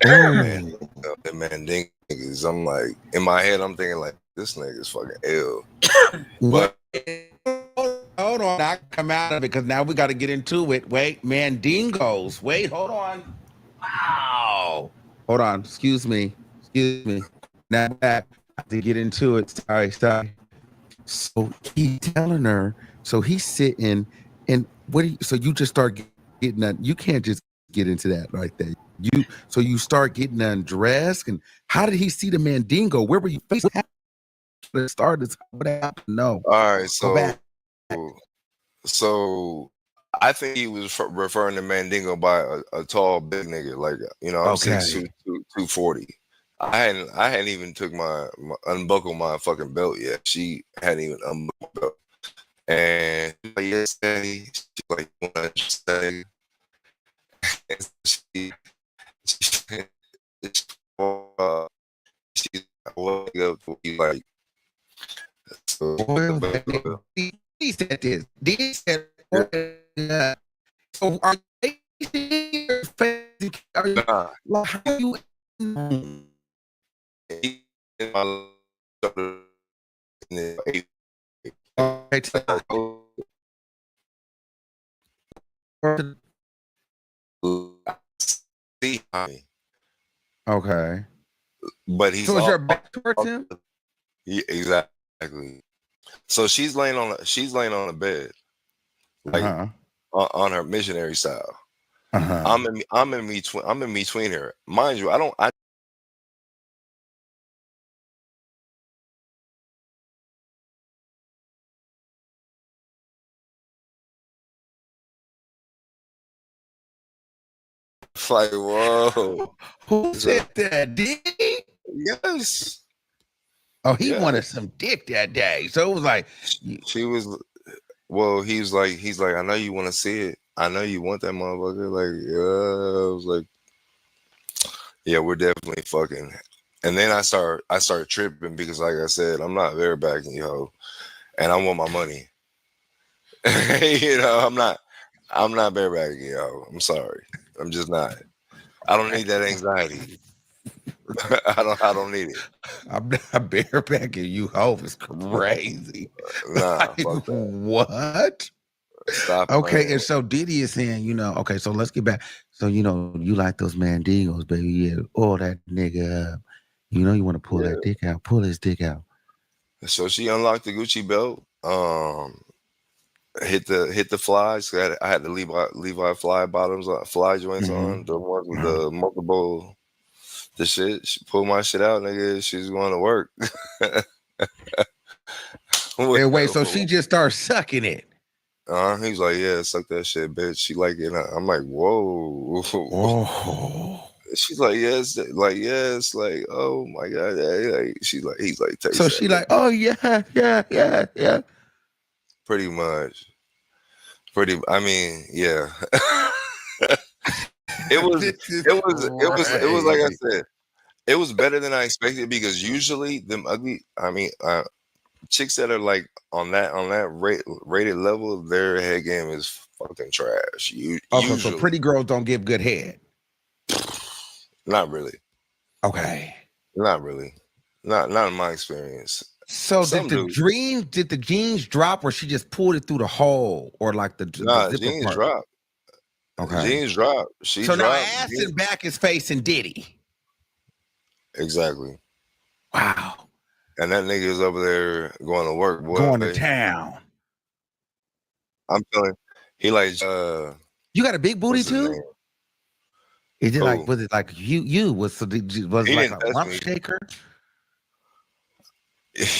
Man, them niggas. I'm like, in my head, I'm thinking like, this nigga's fucking ill. But hold on, I come out of it because now we got to get into it. Wait, mandingos. Wait, hold on. Wow. Hold on. Excuse me. Now back to get into it. Sorry. So he's telling her. So he's sitting, and so you just start getting that. You can't just get into that right there. You start getting undressed, and how did he see the mandingo? Where were you facing? Started. What happened? No. All right, so I think he was referring to mandingo by a tall, big nigga. Like, you know, I'm 6'2", 240. I hadn't even took my unbuckled my fucking belt yet. She hadn't even unbuckled my belt. And she's like, yes, daddy. She's like, you wanna say? She like, so he said this. He said, so are you nah. how are you okay. But he's so is your back towards him? Yeah, exactly. So she's laying on a bed, like on her missionary style. I'm in between her. Mind you, I like, whoa. Who said that? Diddy? Yes. Oh, he wanted some dick that day. So it was like she was. Well, he's like, I know you want to see it. I know you want that motherfucker. Like, yeah. I was like, yeah, we're definitely fucking. And then I start tripping because, like I said, I'm not barebacking you, ho, and I want my money. You know, I'm not barebacking you, ho. I'm sorry. I'm just not. I don't need that anxiety. I don't need it. I'm not barebacking you, ho. It's crazy. Nah, like, what? Stop. Okay, and so Diddy is saying, you know, okay, so let's get back. So, you know, you like those mandingos, baby. Yeah, oh, that nigga. You know, you want to pull that dick out. Pull his dick out. So she unlocked the Gucci belt. Hit the flies. I had the Levi fly bottoms, fly joints on. The ones with the multiple. The shit. She pulled my shit out, nigga. She's going to work. And wait, so she just starts sucking it. He's like, yeah, suck that shit, bitch. She like it. I'm like, whoa. Oh. She's like, yes, like, oh my god. Like, he's like, taste so that, she like, oh yeah. Pretty much. I mean, yeah. It was like I said, it was better than I expected because usually them ugly, chicks that are like on that rated level, their head game is fucking trash. Okay, so pretty girls don't give good head. Not really. Okay. Not really. Not in my experience. So Some dude. did the jeans drop, or she just pulled it through the hole, or like the zipper Jeans part? drop. Okay. Jeans drop. She So now dropped. ass and back is facing Diddy. Exactly. Wow. And that nigga is over there going to work, boy. Going to town. I'm telling he like You got a big booty what's his too? name? Is it Who? like, was it like you was He it like didn't a touch rump me. shaker?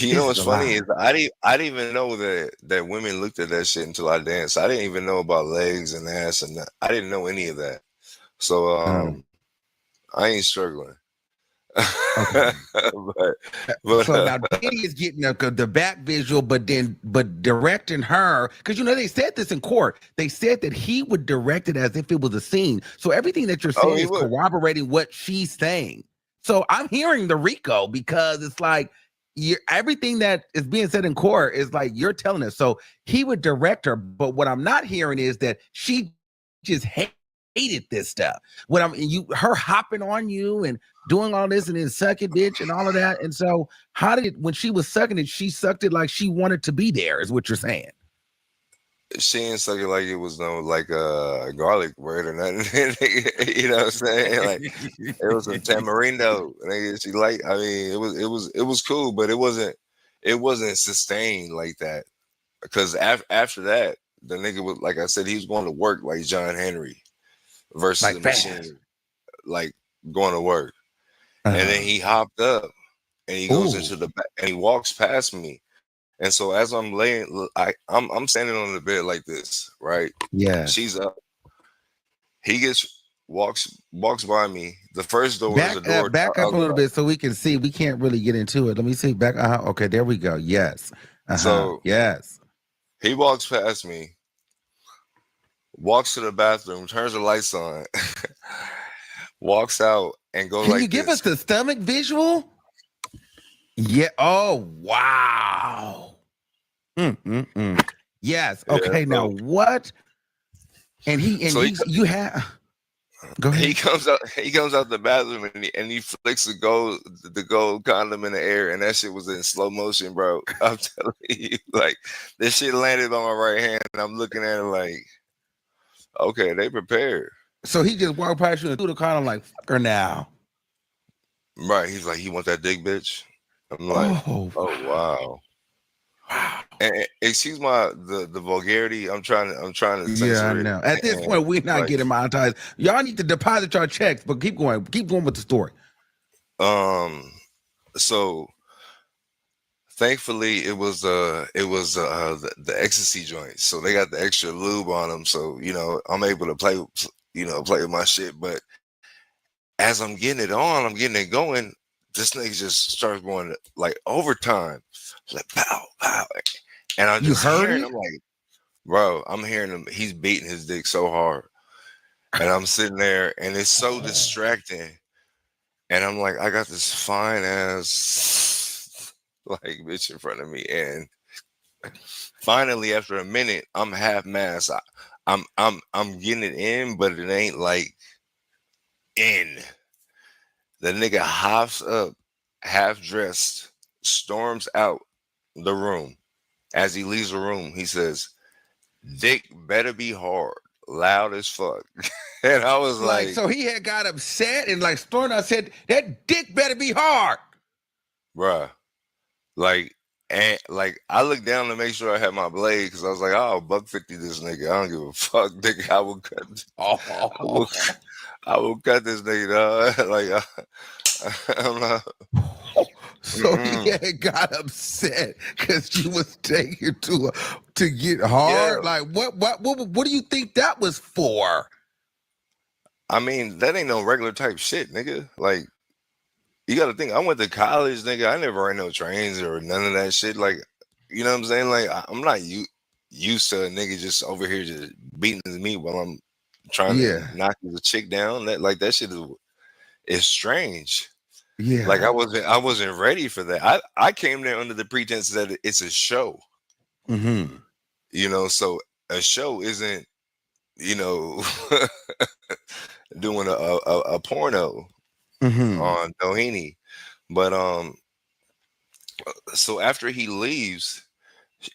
You know what's is a funny lie. is I didn't even know that women looked at that shit until I danced. I didn't even know about legs and ass and that. I didn't know any of that. So I ain't struggling. Okay. but So now Diddy is getting the back visual, but directing her, because you know they said this in court. They said that he would direct it as if it was a scene. So everything that you're saying he is would. corroborating what she's saying. So I'm hearing the Rico, because it's like everything that is being said in court is like you're telling us. So he would direct her, but what I'm not hearing is that she just hated this stuff. When her hopping on you and doing all this and then suck it, bitch, and all of that. And so how did it, when she was sucking it, she sucked it like she wanted to be there, is what you're saying? She ain't suck it like it was no like garlic bread or nothing. You know what I'm saying? Like it was some tamarindo. Nigga, she like, I mean, it was cool, but it wasn't sustained like that. Because after that, the nigga was, like I said, he was going to work like John Henry versus like a machine, like going to work. And then he hopped up and he goes into the back and he walks past me. And so as I'm laying, I'm standing on the bed like this, right? Yeah. She's up. He walks by me. The first door is a door. Back up a little bit so we can see. We can't really get into it. Let me see. Back. Okay, there we go. Yes. So yes. He walks past me, walks to the bathroom, turns the lights on, walks out, and goes like this. Can you give us the stomach visual? Yeah. Oh, wow. Yes. Okay. Yeah, now what? And you have. Go ahead. He comes out the bathroom and he flicks the gold condom in the air, and that shit was in slow motion, bro. I'm telling you, like this shit landed on my right hand, and I'm looking at it like, okay, they prepared. So he just walked past you and threw the condom like, fuck her now. Right. He's like, you want that dick, bitch? I'm like, oh wow. And excuse the vulgarity. I'm trying to censor yeah, I know. At this point, we're not getting monetized. Y'all need to deposit your checks, but keep going with the story. So thankfully it was the ecstasy joint, so they got the extra lube on them, so you know I'm able to play with my shit. But as I'm getting it on, I'm getting it going, this nigga just starts going like overtime, like pow pow. And I just hearing him like, bro, I'm hearing him. He's beating his dick so hard, and I'm sitting there, and it's so distracting. And I'm like, I got this fine ass like bitch in front of me, and finally, after a minute, I'm half mast. I'm getting it in, but it ain't like in. The nigga hops up, half dressed, storms out the room. As he leaves the room, he says, dick better be hard, loud as fuck. And I was like, so he had got upset and like stormed out, said, that dick better be hard. Bruh. Like, and like I looked down to make sure I had my blade, because I was like, oh, $150 this nigga. I don't give a fuck, nigga. I will cut. I will cut this nigga, dog. Like, I'm not. So he had got upset because you was taking to get hard. Yeah. Like, what do you think that was for? I mean, that ain't no regular type shit, nigga. Like, you got to think. I went to college, nigga. I never ran no trains or none of that shit. Like, you know what I'm saying? Like, I'm not used to a nigga just over here just beating his meat while I'm trying to knock the chick down. That shit is strange. Yeah, like I wasn't ready for that. I came there under the pretense that it's a show. Mm-hmm. You know, so a show isn't, you know, doing a porno on Doheny. But So after he leaves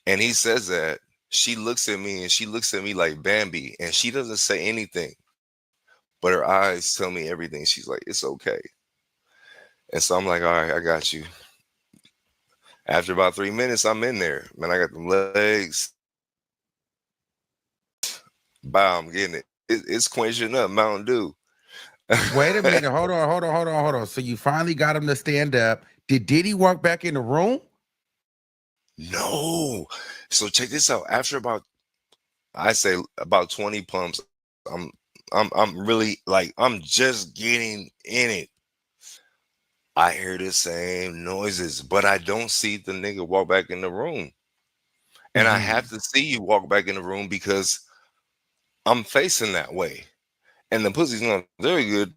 and he says that, she looks at me and she looks at me like Bambi, and she doesn't say anything, but her eyes tell me everything. She's like, it's okay. And so I'm like, all right, I got you. After about 3 minutes, I'm in there. Man, I got them legs. Bow, I'm getting it. It's quenching up, Mountain Dew. Wait a minute. Hold on. So you finally got him to stand up. Did Diddy walk back in the room? No. So check this out. After I say about 20 pumps, I'm really like, I'm just getting in it. I hear the same noises, but I don't see the nigga walk back in the room. And I have to see you walk back in the room because I'm facing that way. And the pussy's not very good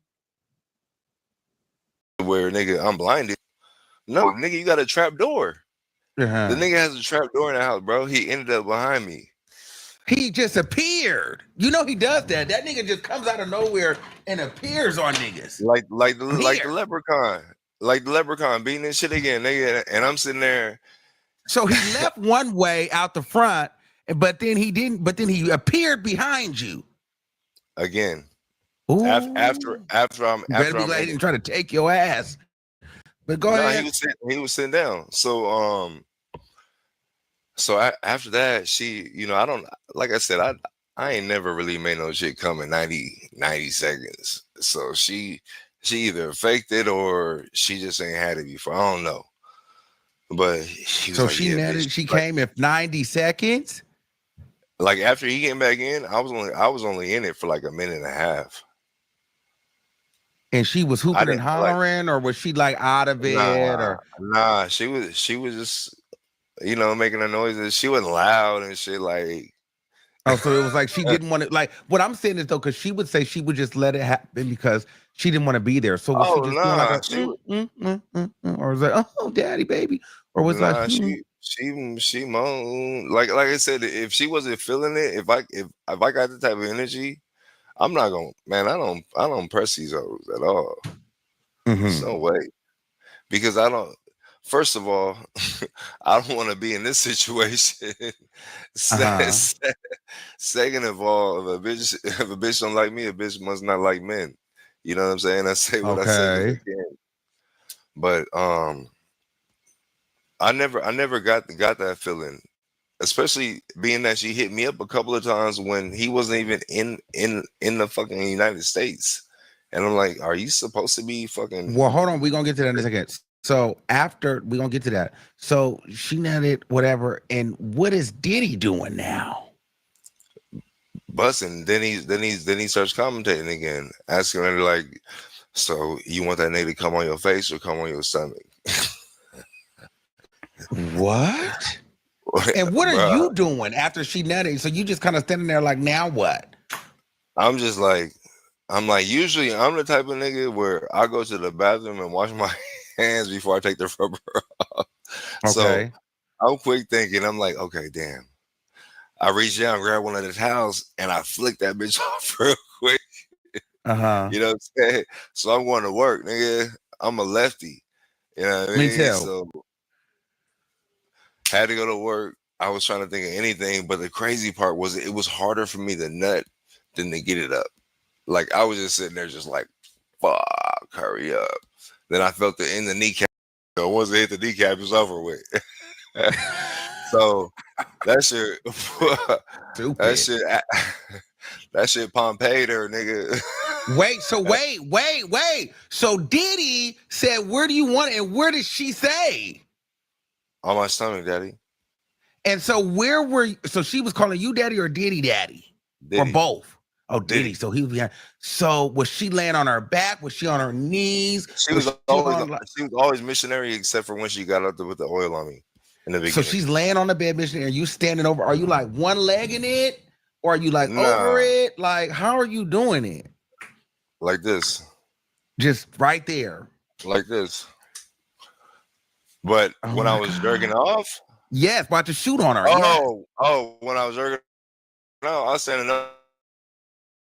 where nigga I'm blinded. No, nigga, you got a trap door. The nigga has a trap door in the house, bro. He ended up behind me. He just appeared. You know he does that. That nigga just comes out of nowhere and appears on niggas. Like the leprechaun. Like the leprechaun beating this shit again, nigga. And I'm sitting there. So he left one way out the front, but then he didn't, but then he appeared behind you. Again. Ooh. After I'm better be glad he didn't try to take your ass. But go ahead. He was sitting down. So after that, she, you know, I don't, like I said, I ain't never really made no shit come in 90 seconds. So she either faked it or she just ain't had it before. I don't know. But she was so like, she netted, she came in 90 seconds. Like after he came back in, I was only in it for like a minute and a half. And she was hooping and hollering, or was she like out of it? Nah, she was just, you know, making the noises. She wasn't loud and shit. Like, oh, so it was like she didn't want to. Like, what I'm saying is though, because she would say she would just let it happen because she didn't want to be there. So was she just doing like or was like, oh, daddy, baby, or was like, she moaned. Like I said, if she wasn't feeling it, if I got the type of energy, I'm not gonna, man. I don't press these hoes at all. There's no way, because I don't. First of all, I don't want to be in this situation. Second of all, if a bitch don't like me, a bitch must not like men. You know what I'm saying? I say what I say again. But I never got that feeling, especially being that she hit me up a couple of times when he wasn't even in the fucking United States. And I'm like, are you supposed to be fucking? Well, hold on. We're going to get to that in a second. So after we're going to get to that. So she netted whatever. And what is Diddy doing now? Busting. Then he starts commentating again, asking her like, so you want that nigga to come on your face or come on your stomach? What? And what are you doing after she netted? So you just kind of standing there like, now what? I'm just like, usually I'm the type of nigga where I go to the bathroom and wash my hands before I take the rubber off. Okay. So I'm quick thinking. I'm like, okay, damn. I reach down, grab one of the towels, and I flick that bitch off real quick. You know what I'm saying? So I'm going to work, nigga. I'm a lefty. You know what I mean? Me too. So had to go to work. I was trying to think of anything, but the crazy part was it was harder for me to nut than to get it up. Like I was just sitting there, just like, fuck, hurry up. Then I felt it in the kneecap. So once it hit the kneecap, it was over with. So that shit, that shit Pompeii there, nigga. Wait. So Diddy said, where do you want it? And where did she say? On my stomach, daddy. And so where were you? So she was calling you daddy or Diddy daddy? Or both? Oh, Diddy. So he was behind. So was she laying on her back? Was she on her knees? She was always missionary, except for when she got up there with the oil on me in the beginning. So she's laying on the bed, missionary. Are you standing over? Are you like one leg in it? Or are you like over it? Like, how are you doing it? Like this. Just right there. Like this. But when I was jerking off. Yes, about to shoot on her. When I was jerking off, I was standing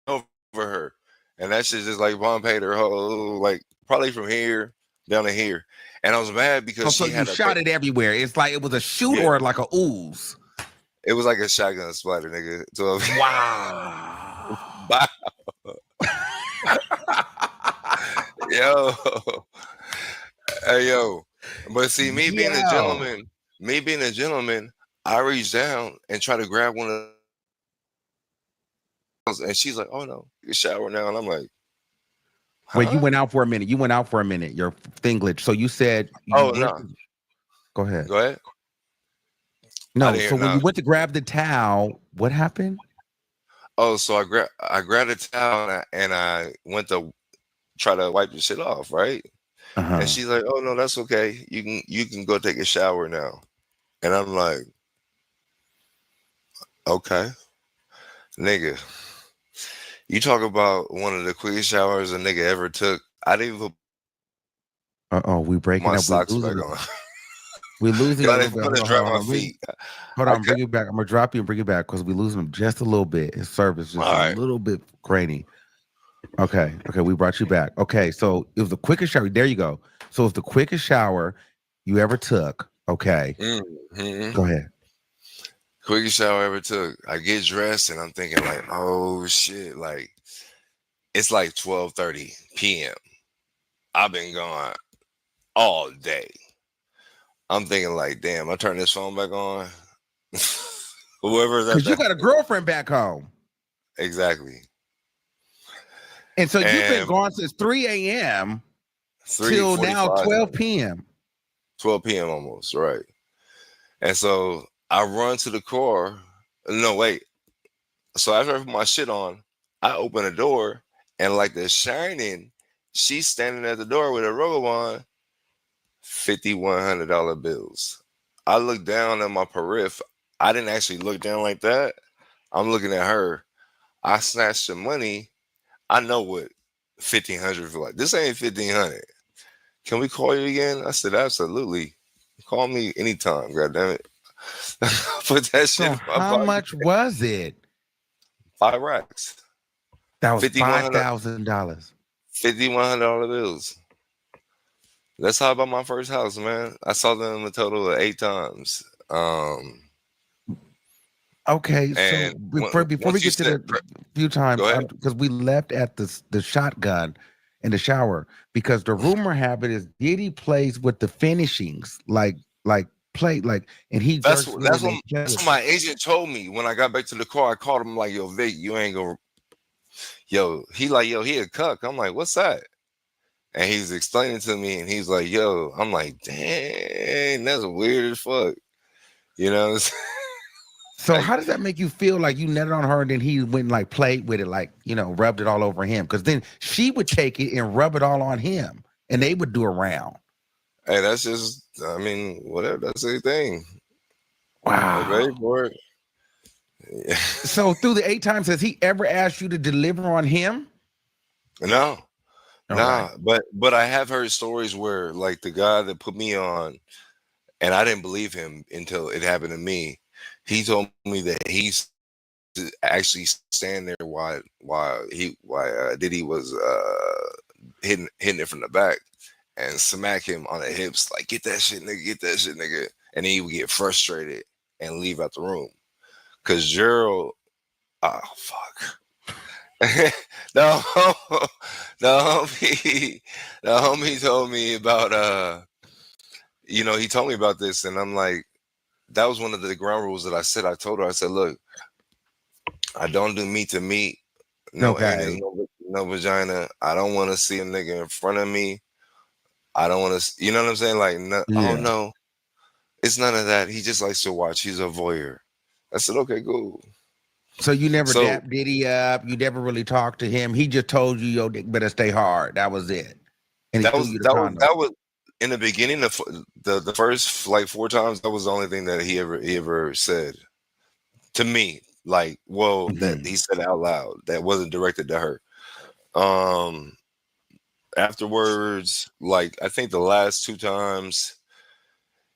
over her. And that shit just like Pompeii her whole, like probably from here down to here. And I was mad because So she you had shot it everywhere. It's like it was a shoot Yeah. or like a ooze. It was like a shotgun splatter, nigga. 12. Wow. Wow. Yo. Hey, yo. But see, me being a gentleman, I reached down and tried to grab one of those, and she's like, "Oh no, you shower now," and I'm like, huh? Wait, you went out for a minute. Your thing glitched. So you said, "Oh no, go ahead. go ahead." No, so when you went to grab the towel, what happened? Oh, so I grabbed a towel and I went to try to wipe the shit off, right? Uh-huh. And she's like, "Oh no, that's okay. You can go take a shower now." And I'm like, "Okay, nigga. You talk about one of the quickest showers a nigga ever took. I didn't even put We breaking my up. socks back on. We're losing Y'all a didn't little put bit. to dry my feet. Hold on, bring it back. I'm gonna drop you and bring it back because we're losing them just a little bit. His service just a little bit grainy. Okay, we brought you back. Okay, so it was the quickest shower. There you go. So it's the quickest shower you ever took. Okay, go ahead. Quickest shower I ever took. I get dressed and I'm thinking like, oh shit, like it's like 12:30 p.m. I've been gone all day. I'm thinking like, damn, I turn this phone back on. Whoever's at because you got a girlfriend back home. Exactly. And so you've been gone since 3 a.m. till now 12 p.m. 12 p.m. almost, right. And so I run to the car. No, wait. So after I put my shit on, I open the door and like The Shining, she's standing at the door with a robe on, $5,100 bills. I look down at my periph. I didn't actually look down like that. I'm looking at her. I snatched the money. I know what 1,500 for like. This ain't 1,500. Can we call you again? I said, absolutely. Call me anytime, goddammit. Put that shit in my how pocket. much was it? 5 racks. That was $5,000. $5,100 bills. That's how I bought my first house, man. I saw them a total of 8 times. Okay, so before we get to the few times, because we left at the shotgun in the shower, because the rumor have it is Diddy plays with the finishings, like play like, and he that's what my agent told me when I got back to the car. I called him like, yo, Vic, you ain't gonna, yo, he a cuck. I'm like, what's that? And he's explaining to me, and he's like, yo, I'm like, dang, that's weird as fuck, you know. So how does that make you feel? Like you netted on her, and then he went and like played with it, like, you know, rubbed it all over him, because then she would take it and rub it all on him, and they would do a round. Hey, that's just, I mean, whatever. That's their thing. Wow. They're ready for it. Yeah. So through the 8 times, has he ever asked you to deliver on him? No. Right. But I have heard stories where like the guy that put me on, and I didn't believe him until it happened to me. He told me that he's actually stand there while Diddy was hitting it from the back and smack him on the hips, like, get that shit, nigga. And then he would get frustrated and leave out the room. Cause Gerald, oh fuck. the homie told me about you know, he told me about this, and I'm like, that was one of the ground rules that I said. I told her, I said, look, I don't do meat to meat, no anus, no vagina. I don't want to see a nigga in front of me. I don't want to, you know what I'm saying? Like, no, oh no, it's none of that. He just likes to watch. He's a voyeur. I said, okay, cool. So you never dapped Diddy up. You never really talked to him. He just told you, yo, dick better stay hard. That was it. And that was in the beginning of the first like 4 times. That was the only thing that he ever said to me. Like, well, that he said out loud. That wasn't directed to her. Afterwards, like I think the last 2 times,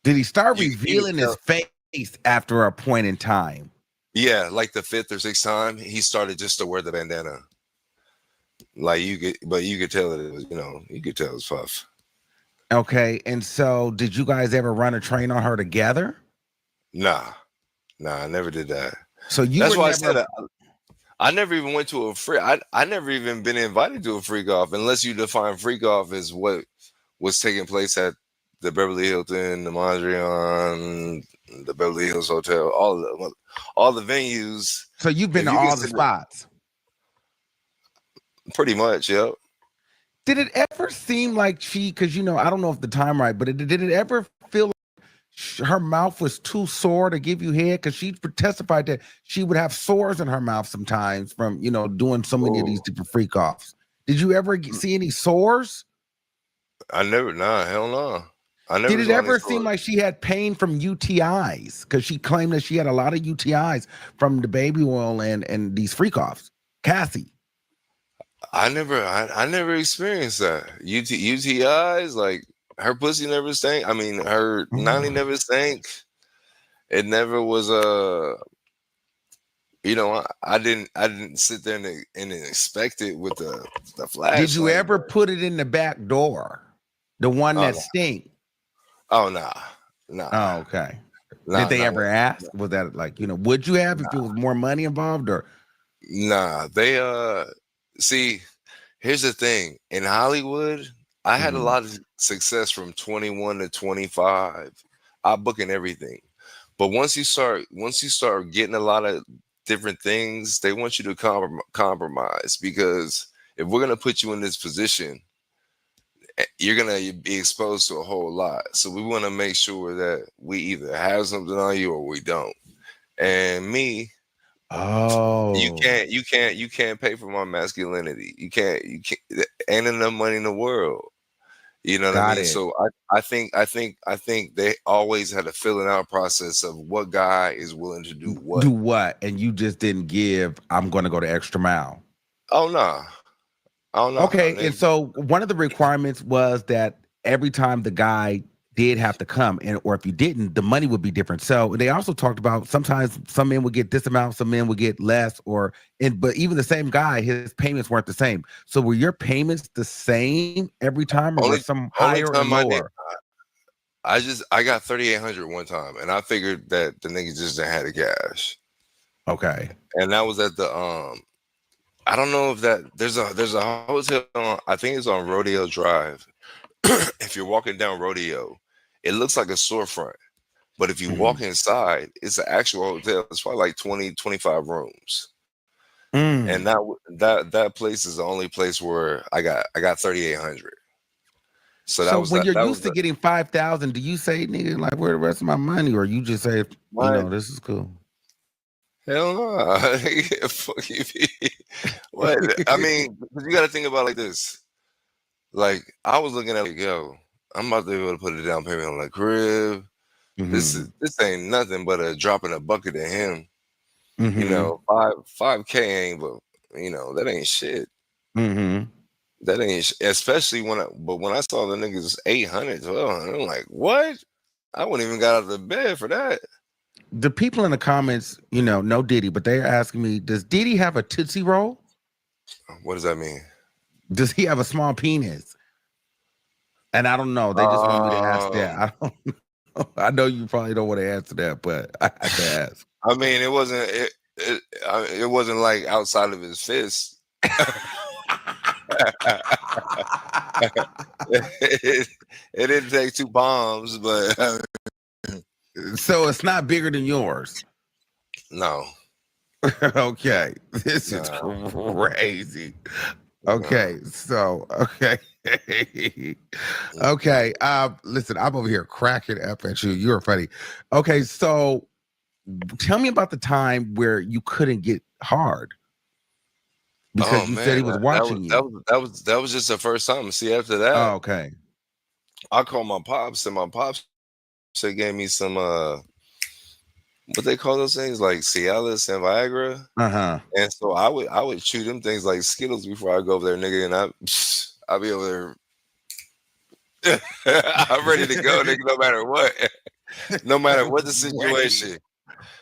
did he start revealing his face after a point in time? Yeah, like the 5th or 6th time, he started just to wear the bandana. Like you could tell that it was, you know, you could tell it was puff. Okay, and so did you guys ever run a train on her together? Nah, I never did that. So you That's were why never. I never even went to a free. I never even been invited to a freak off unless you define freak off as what was taking place at the Beverly Hilton, the Mondrian, the Beverly Hills Hotel, all the venues. So you've been If to you all the consider, spots. pretty much, yep. Did it ever seem like she? Because I don't know if the time right, but did it ever feel like her mouth was too sore to give you head? Because she testified that she would have sores in her mouth sometimes from doing so many of these Ooh, different freak offs. Did you ever see any sores? I never, nah, hell no. I Did never it saw any ever seem stories. like she had pain from UTIs? Because she claimed that she had a lot of UTIs from the baby oil and these freak offs. Cassie. I never experienced that. UTIs, like her pussy never stank. I mean, her nanny Mm. never stank. It never was I didn't sit there and expect it with the Did you flashlight, ever but put it in the back door? The one oh that no, stink? oh nah, Oh, okay. Did they not ever one. ask? Was that like, would you have if it was more money involved or? Nah, they see, here's the thing. In Hollywood, I had a Mhm. lot of success from 21 to 25. I booking everything. But once you start getting a lot of different things, they want you to compromise because if we're gonna put you in this position, you're gonna be exposed to a whole lot. So we want to make sure that we either have something on you or we don't. And me, Oh, you can't pay for my masculinity. You can't. Ain't enough money in the world. You know what I got mean? it. So I think they always had a filling out process of what guy is willing to do what. Do what? And you just didn't give, I'm going to go the extra mile. Oh no, oh no, Okay. And nigga. so one of the requirements was that every time the guy did have to come, or if you didn't, the money would be different. So they also talked about sometimes some men would get this amount, some men would get less, but even the same guy, his payments weren't the same. So were your payments the same every time, or were Only some only higher or time I did. lower? I got 3,800 one time, and I figured that the nigga just didn't have the cash, Okay. and that was at the I don't know if there's a hotel I think it's on Rodeo Drive. If you're walking down Rodeo, it looks like a storefront. But if you walk Mhm. inside, it's an actual hotel. It's probably like 20, 25 rooms. And Mm. that place is the only place where I got 3,800. So that So was when that you're that was used to the getting 5,000, do you say, nigga, like, where the rest of my money? Or you just say, my this is cool? hell no. Fuck you. What? I mean, 'cause you got to think about it like this. Like I was looking at like, yo, I'm about to be able to put a down payment on the crib. Hmm. This ain't nothing but a drop in a bucket to him. Hmm. 5K ain't, but that ain't shit. Hmm. That ain't, especially when I saw the niggas 800, 1,200, I'm like, what? I wouldn't even got out of the bed for that. The people in the comments, no Diddy, but they're asking me, does Diddy have a Tootsie Roll? What does that mean? Does he have a small penis? And I don't know. They just want me to ask that. Um, I don't know. I know you probably don't want to answer that, but I had to ask. I mean, it wasn't like outside of his fist. It didn't take two palms, but So it's not bigger than yours. no, Okay. This is no, crazy. no. Okay, so okay. Okay. Listen, I'm over here cracking up at you. You're funny. Okay, so tell me about the time where you couldn't get hard Oh because you said he man, was that was watching that you. was that was that was just the first time. See, after that, Oh, okay. I called my pops, and my pops they gave me some what they call those things like Cialis and Viagra. Uh-huh. And so I would chew them things like Skittles before I go over there, nigga, and I'll be over there. I'm ready to go, nigga, no matter what. No matter what the Wait. situation.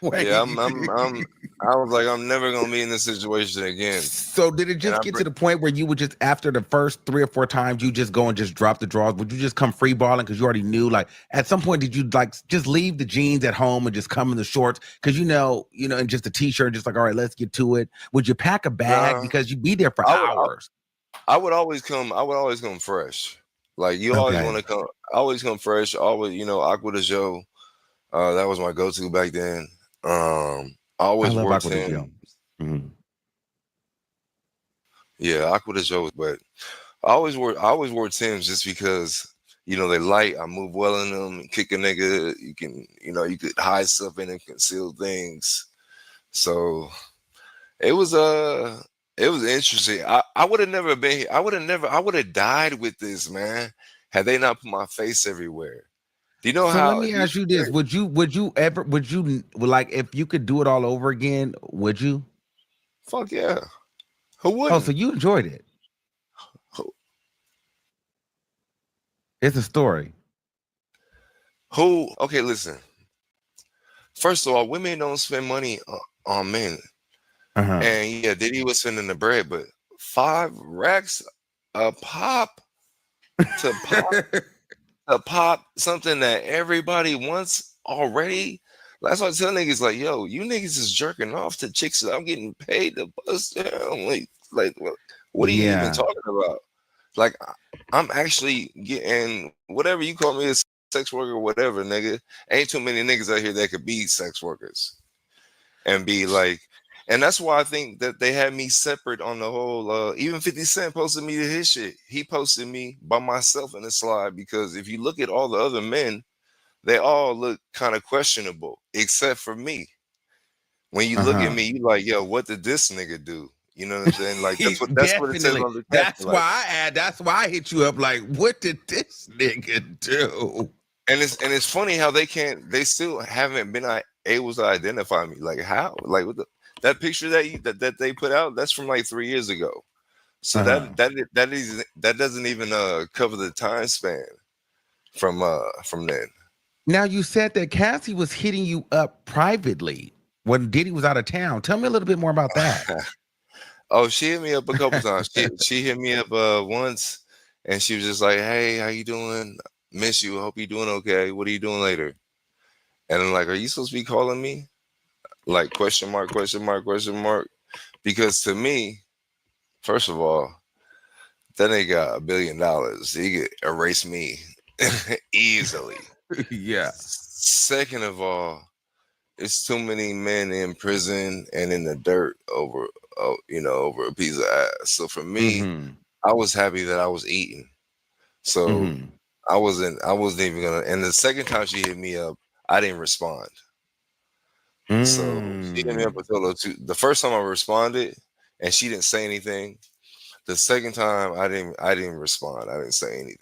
Wait. Yeah, I was like, I'm never gonna be in this situation again. So did it just get to the point where you would just, after the first 3 or 4 times, you just go and just drop the drawers? Would you just come free balling because you already knew? Like, at some point, did you like just leave the jeans at home and just come in the shorts because and just a t-shirt, just like, all right, let's get to it? Would you pack a bag because you'd be there for hours? I would always come fresh. Like you always want to come. I always come fresh. Always, Aqua de Joe. That was my go-to back then. I always wore Tim. Mm-hmm. Yeah, Aqua de Joe, but I always wore Tims just because they light. I move well in them. Kick a nigga. You can you could hide stuff in and conceal things. So it was interesting. I would have never been here. I would have died with this, man, had they not put my face everywhere. Do you know how? Let me ask you this: Would you like, if you could do it all over again? Would you? Fuck yeah. Who wouldn't? Oh, so you enjoyed it? It's a story. Okay, listen. First of all, women don't spend money on men. And yeah, Diddy was spending the bread, but 5 racks a pop to pop something that everybody wants already. That's why I tell niggas, like, yo, you niggas is jerking off to chicks that I'm getting paid to bust down. Like what are you even talking about? Like, I'm actually getting whatever you call me, a sex worker or whatever, nigga. Ain't too many niggas out here that could be sex workers and be like. And that's why I think that they had me separate on the whole. Even 50 Cent posted me to his shit. He posted me by myself in the slide because if you look at all the other men, they all look kind of questionable, except for me. When you look at me, you like, yo, what did this nigga do? You know what I'm saying? Like that's what it says on the That's why I hit you up. Like, what did this nigga do? And it's funny how they still haven't been able to identify me. Like how? Like what that picture that they put out, that's from like 3 years ago. So that doesn't even cover the time span from then. Now you said that Cassie was hitting you up privately when Diddy was out of town. Tell me a little bit more about that. Oh, she hit me up a couple times. She hit me up once, and she was just like, "Hey, how you doing? Miss you. Hope you're doing okay. What are you doing later?" And I'm like, "Are you supposed to be calling me?" Like question mark. Because to me, first of all, that nigga got $1 billion. He could erase me easily. Yeah. Second of all, it's too many men in prison and in the dirt over a piece of ass. So for me, I was happy that I was eating. So I wasn't even gonna. And the second time she hit me up, I didn't respond. So she hit me up until the first time I responded, and she didn't say anything. The second time I didn't respond. I didn't say anything.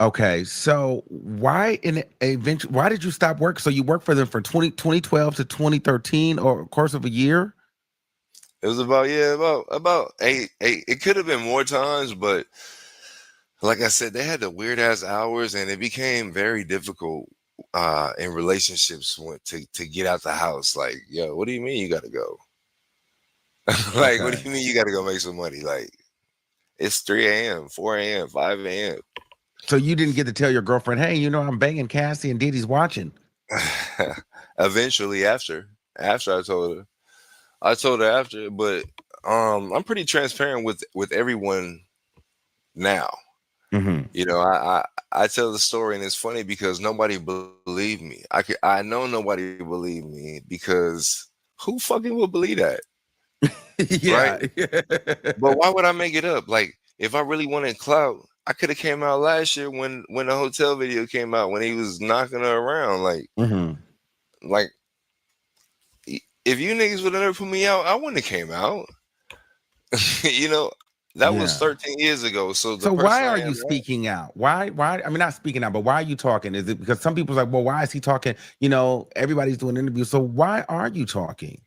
Okay, so why did you stop work? So you worked for them for 2012 to 2013, or a course of a year? It was about 8. It could have been more times, but like I said, they had the weird ass hours, and it became very difficult in relationships to get out the house. Like, yo, what do you mean you got to go? Like, what do you mean you got to go make some money? Like, it's 3 a.m., 4 a.m., 5 a.m. So you didn't get to tell your girlfriend, hey, I'm banging Cassie and Diddy's watching. Eventually, after I told her after, but I'm pretty transparent with everyone now. I tell the story, and it's funny because nobody believed me. I know nobody believed me because who fucking would believe that? Yeah. Right? But why would I make it up? Like, if I really wanted clout, I could have came out last year when the hotel video came out, when he was knocking her around. Like, like if you niggas would have never put me out, I wouldn't have came out. That was 13 years ago. So why are you speaking out? Why? I mean, not speaking out, but why are you talking? Is it because some people's like, well, why is he talking? Everybody's doing interviews. So why are you talking?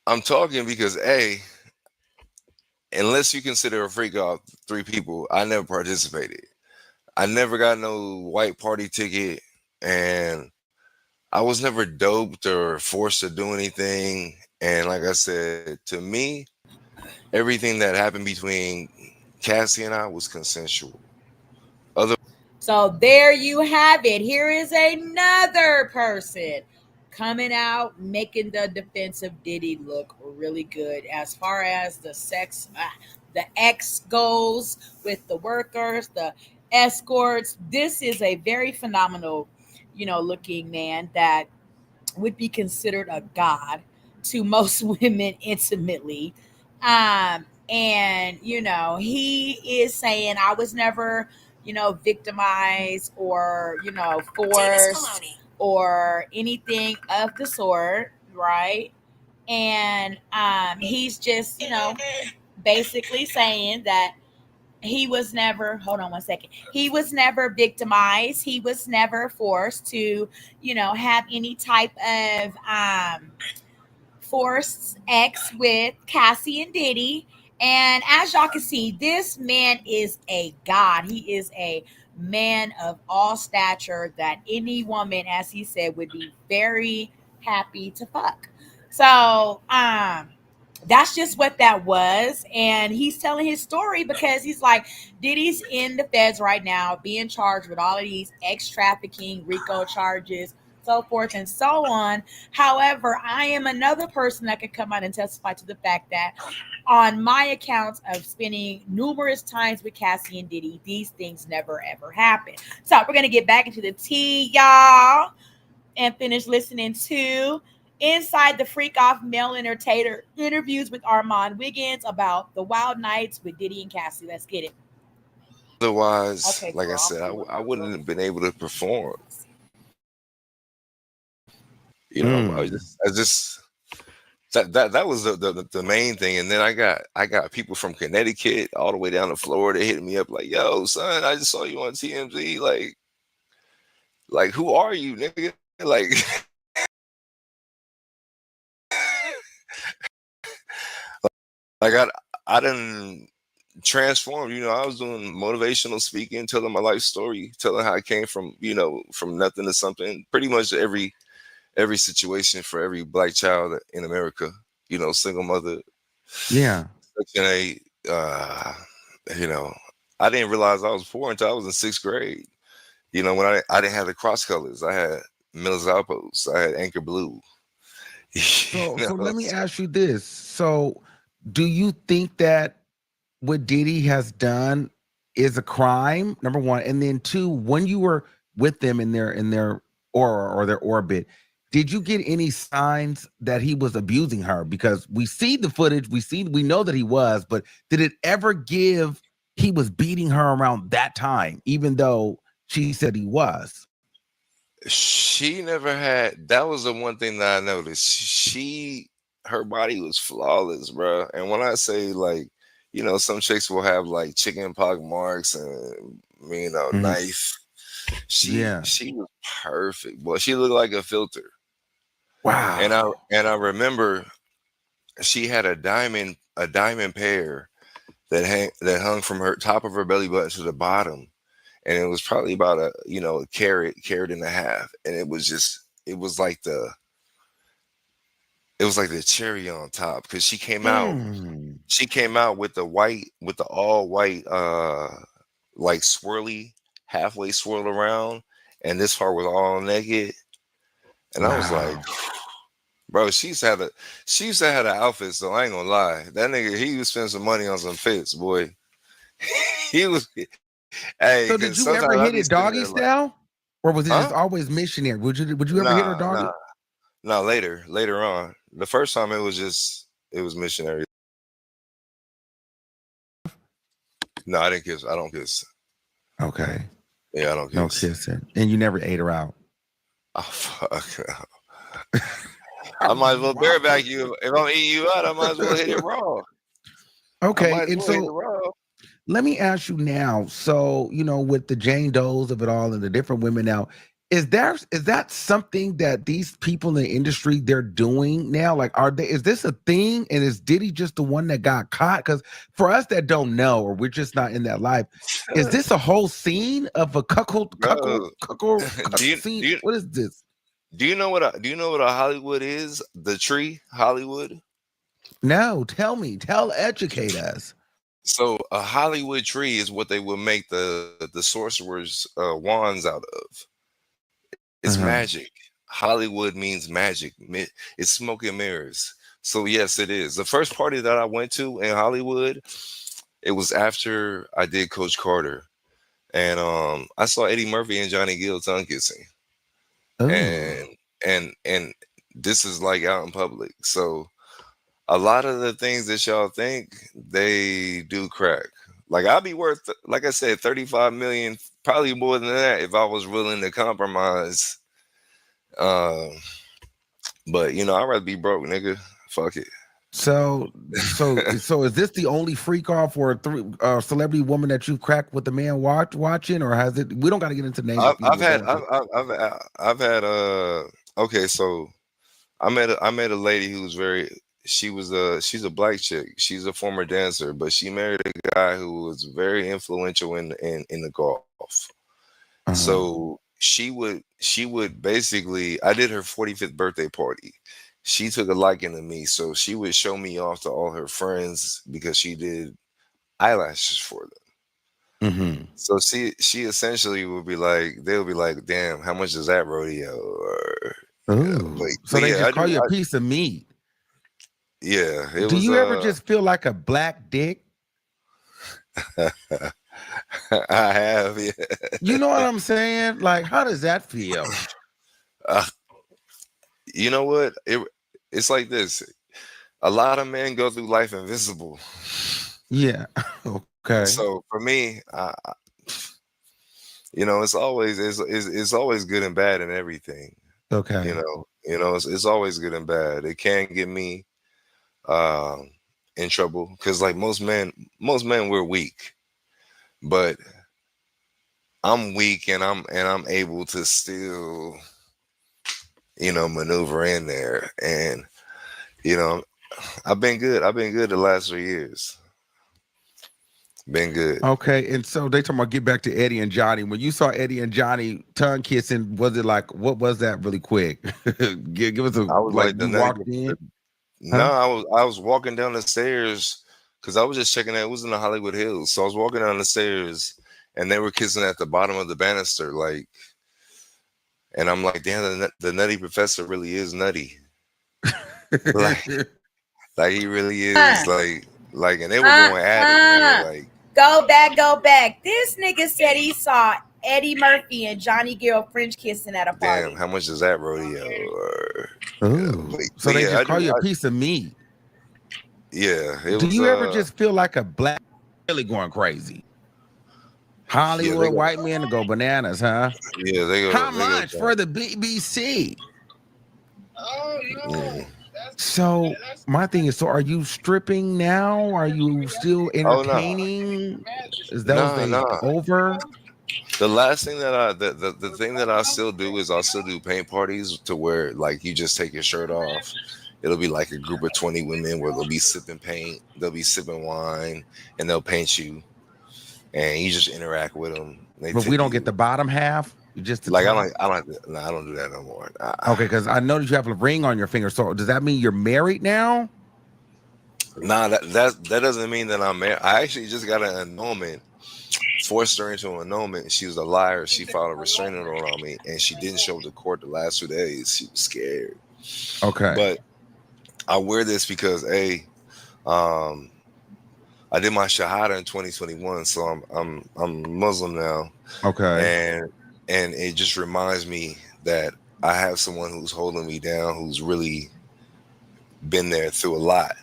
I'm talking because unless you consider a freak off 3 people, I never participated. I never got no white party ticket, and I was never doped or forced to do anything. And like I said, to me, everything that happened between Cassie and I was consensual. So there you have it. Here is another person coming out making the defense of Diddy look really good as far as the the X goes with the workers, the escorts. This is a very phenomenal, looking man that would be considered a god to most women intimately. And he is saying, I was never, victimized or, forced or anything of the sort, right? And he's just, basically saying that he was never, hold on one second, he was never victimized, he was never forced to, have any type of forced X with Cassie and Diddy. And as y'all can see, this man is a god. He is a man of all stature that any woman, as he said, would be very happy to fuck. So that's just what that was. And he's telling his story because he's like, Diddy's in the feds right now, being charged with all of these X trafficking, RICO charges, so forth and so on. However, I am another person that could come out and testify to the fact that on my accounts of spending numerous times with Cassie and Diddy, these things never ever happen. So we're gonna get back into the tea, y'all, and finish listening to Inside the Freak Off Male Entertainer interviews with Armand Wiggins about the wild nights with Diddy and Cassie. Let's get it. Otherwise, Okay, like I girl. said, I wouldn't have been able to perform. I just that was the main thing. And then I got people from Connecticut all the way down to Florida hitting me up like, yo, son, I just saw you on TMZ. Like who are you, nigga? Like I didn't transform. I was doing motivational speaking, telling my life story, telling how I came from, from nothing to something. Pretty much every situation for every black child in America, single mother. Yeah. Section 8, I didn't realize I was poor until I was in 6th grade. When I didn't have the cross colors. I had Mills Outpost. I had Anchor Blue. So let me ask you this. So do you think that what Diddy has done is a crime, number one? And then two, when you were with them in their aura or their orbit, did you get any signs that he was abusing her? Because we see the footage, we know that he was, but did it ever give he was beating her around that time, even though she said he was? She never had. That was the one thing that I noticed. Her body was flawless, bro. And when I say some chicks will have like chicken pox marks and knife. She was perfect. Boy, she looked like a filter. Wow. And I remember she had a diamond pair that hung from her top of her belly button to the bottom. And it was probably about a carat and a half. And it was like the cherry on top, because she came out with the all white like swirly, halfway swirled around, and this part was all naked. And I was like, bro, she used to have an outfit, so I ain't gonna lie. That nigga, he was spending some money on some fits, boy. He was. Hey, so did you ever hit it doggy style, or was it just always missionary? Would you ever hit her doggy? No, later on. The first time it was missionary. No, I didn't kiss. I don't kiss. Okay. Yeah, I don't kiss. No kissing, and you never ate her out. Oh fuck. I might as well bareback you. If I'm eating you out, I might as well hit it raw. Okay, and so let me ask you now. So, with the Jane Does of it all and the different women now, is that something that these people in the industry they're doing now? Like, is this a thing? And is Diddy just the one that got caught? Because for us that don't know, or we're just not in that life, is this a whole scene of a cuckold scene? What is this? Do you know what a Hollywood is? The tree Hollywood. No, tell me, educate us. So a Hollywood tree is what they would make the sorcerer's wands out of. It's magic. Hollywood means magic. It's smoke and mirrors. So yes, it is. The first party that I went to in Hollywood, it was after I did Coach Carter, and I saw Eddie Murphy and Johnny Gill tongue kissing, Ooh. and this is like out in public. So a lot of the things that y'all think, they do crack. Like I'd be worth, like I said, 35 million, probably more than that if I was willing to compromise. But you know, I'd rather be broke, nigga. Fuck it. So is this the only freak off or celebrity woman that you've cracked with the man watching, or has it? We don't got to get into names. I've had okay, so I met a lady who's she's a black chick. She's a former dancer, but she married a guy who was very influential in the golf. So she would basically, I did her 45th birthday party. She took a liking to me, so she would show me off to all her friends because she did eyelashes for them. So she essentially would be like, they'll be like, damn, how much is that rodeo? Or so they just call you a piece of meat. Yeah. Do you ever just feel like a black dick? I have, yeah. You know what I'm saying? Like, how does that feel? You know what? It's like this. A lot of men go through life invisible. Yeah. Okay. So for me, you know, it's always good and bad and everything. Okay. You know, it's always good and bad. It can get me in trouble because, like most men, we're weak. But I'm weak and I'm able to still, you know, maneuver in there. And, you know, I've been good the last 3 years. Been good. Okay. And so they talking about get back to Eddie and Johnny. When you saw Eddie and Johnny tongue kissing, was it like, what was that really quick? give us a, I was like you walked in? No, I was walking down the stairs because I was just checking out. It was in the Hollywood Hills. So I was walking down the stairs and they were kissing at the bottom of the banister. Like, and I'm like, damn, the nutty professor really is nutty. like he really is. Like, and they were going at it. Like, go back. This nigga said he saw Eddie Murphy and Johnny Gill French kissing at a party. Damn, how much is that rodeo? So they just call you a piece of meat. Yeah. Do you ever just feel like a black really going crazy? Hollywood white men to go bananas, huh? Yeah, they go. How much for the BBC? Oh no. Yeah. So my thing is, so are you stripping now? Are you still entertaining? Is that over? The last thing that the thing that I still do is I'll still do paint parties to where like you just take your shirt off. It'll be like a group of 20 women where they'll be sipping paint, they'll be sipping wine, and they'll paint you, and you just interact with them. But we don't get the bottom half. Just like I don't do that no more. Okay, because I noticed you have a ring on your finger. So does that mean you're married now? Nah, that doesn't mean that I'm married. I actually just got an annulment. Forced her into an annulment. She was a liar. She filed a restraining order on me, and she didn't show up to court the last 2 days. She was scared. Okay, but I wear this because I did my shahada in 2021, so I'm Muslim now. Okay, and it just reminds me that I have someone who's holding me down, who's really been there through a lot,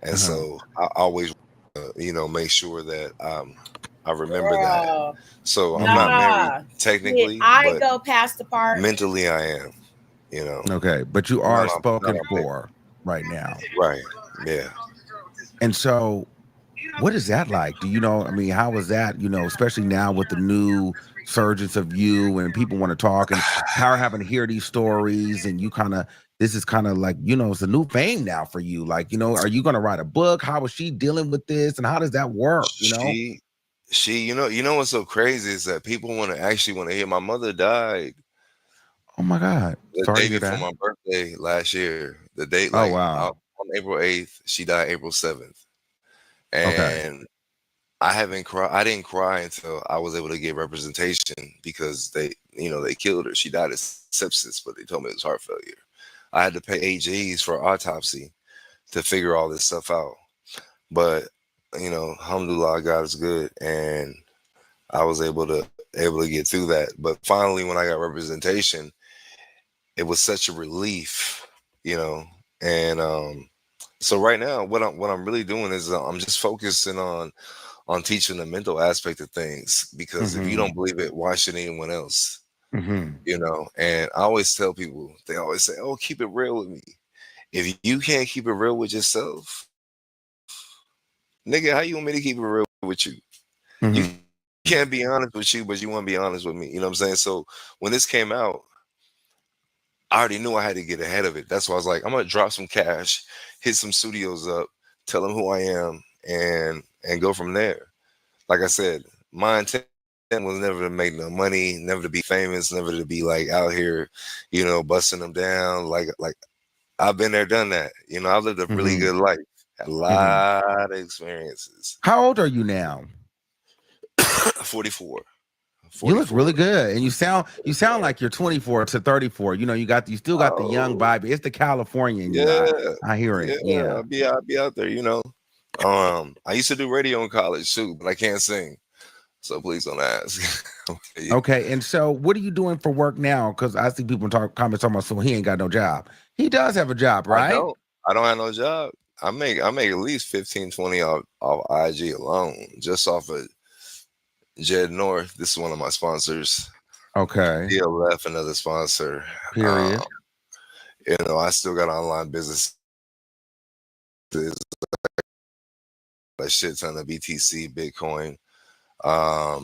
and so I always, make sure that I remember that. So I'm not married technically. I go past the part. Mentally, I am. Okay, but you are spoken for right now. Right. Yeah. And so, what is that like? Do you know? I mean, how is that? Especially now with the new surgence of you and people want to talk and how are having to hear these stories and you this is kind of like, it's a new fame now for you. Like, are you going to write a book? How is she dealing with this? And how does that work? She, what's so crazy is that people want to hear. My mother died Oh my God. The Sorry day to hear before that. my birthday last year. The date, Oh like wow. on April 8th, she died April 7th. Okay. And I didn't cry until I was able to get representation because they killed her. She died of sepsis, but they told me it was heart failure. I had to pay AGs for autopsy to figure all this stuff out. But alhamdulillah, God is good, and I was able to get through that. But finally, when I got representation, it was such a relief, And so right now, what I'm really doing is I'm just focusing on teaching the mental aspect of things, because if you don't believe it, why should anyone else? And I always tell people, they always say, oh, keep it real with me. If you can't keep it real with yourself, nigga, how you want me to keep it real with you? You can't be honest with you, but you want to be honest with me. You know what I'm saying? So when this came out, I already knew I had to get ahead of it. That's why I was like, I'm gonna drop some cash, hit some studios up, tell them who I am, and go from there. Like I said, my intent was never to make no money, never to be famous, never to be like out here, busting them down. Like I've been there, done that. I've lived a really good life, had a lot of experiences. How old are you now? 44. You look really good, and you sound like you're 24 to 34. You still got the young vibe. It's the Californian. I hear it. Yeah. I'll be out there. I used to do radio in college too, but I can't sing, so please don't ask. Okay, and so what are you doing for work now? Because I see people comments talking about, so he ain't got no job. He does have a job, right? I don't have no job. I make at least 15, 20 off IG alone, just off of Jed North. This is one of my sponsors. Okay. DLF, another sponsor. Period. I still got online business. A shit ton of BTC, Bitcoin. I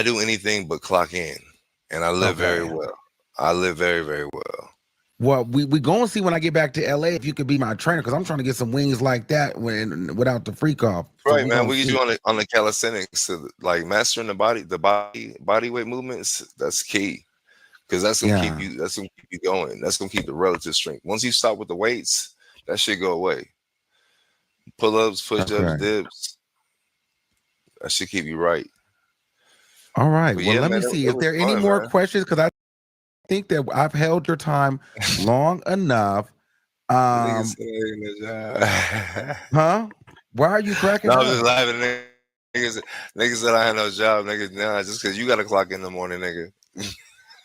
do anything but clock in, and I live very well. I live very, very well. Well, we going to see when I get back to LA if you could be my trainer, because I'm trying to get some wings like that without the freak off. Right, man. We get you on the calisthenics, to like mastering the body weight movements. That's key, because that's gonna keep you. That's gonna keep you going. That's gonna keep the relative strength. Once you stop with the weights, that shit go away. Pull-ups, push-ups, dips. That should keep you right. All right. But well, let me see. Is there any more questions? Because I think that I've held your time long enough. Huh? Why are you cracking up? I'm just laughing. Niggas said I had no job. Niggas, nah, just because you got to clock in the morning, nigga.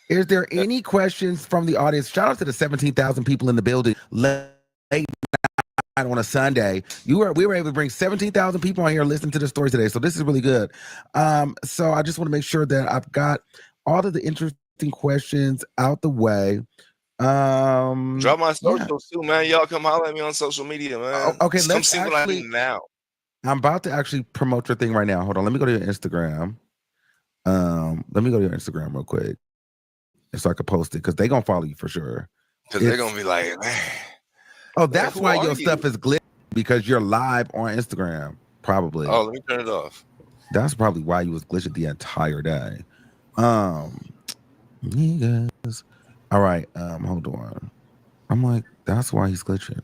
Is there any questions from the audience? Shout out to the 17,000 people in the building late night on a Sunday. We were able to bring 17,000 people on here listening to the story today. So this is really good. So I just want to make sure that I've got all of the interesting questions out the way. Drop my socials too, man. Y'all come holler at me on social media, man. Okay, come see what I do now. I'm about to actually promote your thing right now. Hold on, let me go to your Instagram. Let me go to your Instagram real quick, so I can post it, because they're gonna follow you for sure. Because they're gonna be like, man. Oh, that's why your stuff is glitchy, because you're live on Instagram, probably. Oh, let me turn it off. That's probably why you was glitching the entire day. Niggas. All right, hold on. I'm like, that's why he's glitching.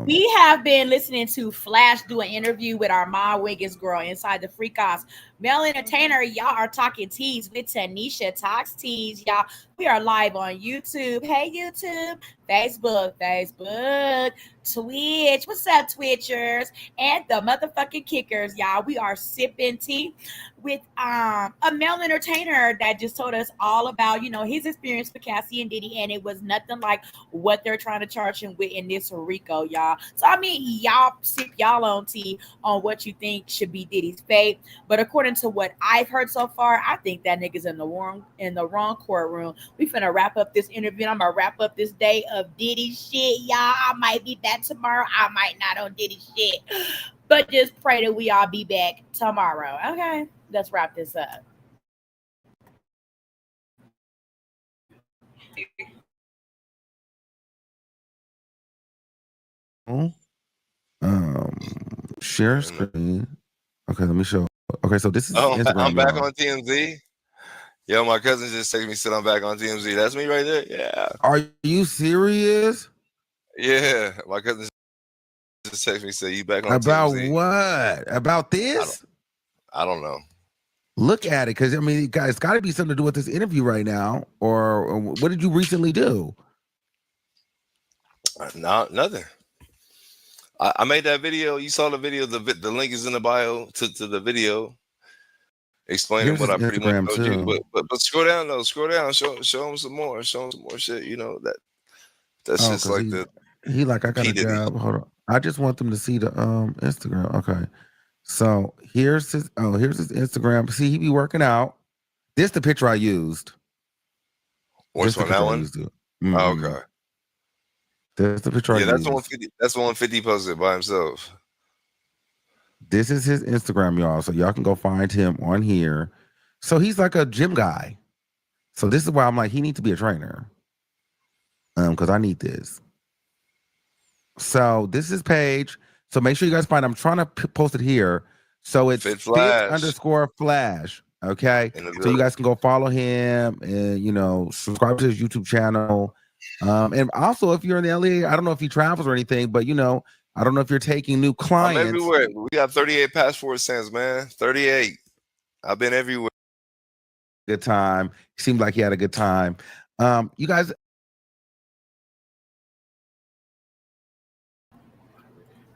We have been listening to Flash do an interview with our Ma Wiggins girl inside the Freak House. Male entertainer, y'all are talking teas with Tanisha Talks Teas, y'all. We are live on YouTube. Hey, YouTube, Facebook, Twitch. What's up, Twitchers? And the motherfucking kickers, y'all. We are sipping tea with a male entertainer that just told us all about, his experience with Cassie and Diddy, and it was nothing like what they're trying to charge him with in this Rico, y'all. So I mean, y'all sip y'all own tea on what you think should be Diddy's fate. But according to what I've heard so far, I think that nigga's in the wrong courtroom. We finna wrap up this interview. I'm gonna wrap up this day of Diddy shit, y'all. I might be back tomorrow. I might not on Diddy shit. But just pray that we all be back tomorrow. Okay, let's wrap this up. Share screen. Okay, let me show. Okay, so this is Instagram, I'm back y'all. on TMZ. Yo, my cousin just texted me, said I'm back on TMZ. That's me right there. Yeah. Are you serious? Yeah. My cousin just texted me, said you back on About TMZ. what? About this? I don't know. Look at it, because I mean, it's got to be something to do with this interview right now. Or what did you recently do? No, nothing. I made that video. You saw the video. The link is in the bio to the video explaining Here's what I his pretty much Instagram, told you. too. But scroll down though. Scroll down. Show him some more. Show him some more shit. You know that's just like he like, I got a job. Hold on. I just want them to see the Instagram. Okay. So here's his Instagram. See, he be working out. This the picture I used. Which one? That one? Mm-hmm. Oh, okay. There's the picture I that's used. 150. That's 150 posted by himself. This is his Instagram, y'all. So y'all can go find him on here. So he's like a gym guy. So this is why I'm like, he needs to be a trainer. Because I need this. So this is his page. So make sure you guys find. I'm trying to post it here. So it's fit_flash. Okay. So you guys can go follow him and subscribe to his YouTube channel. And also, if you're in the LA, I don't know if he travels or anything, but I don't know if you're taking new clients. I'm everywhere. We got 38 passport stamps, man. 38. I've been everywhere. Good time. Seemed like he had a good time. You guys.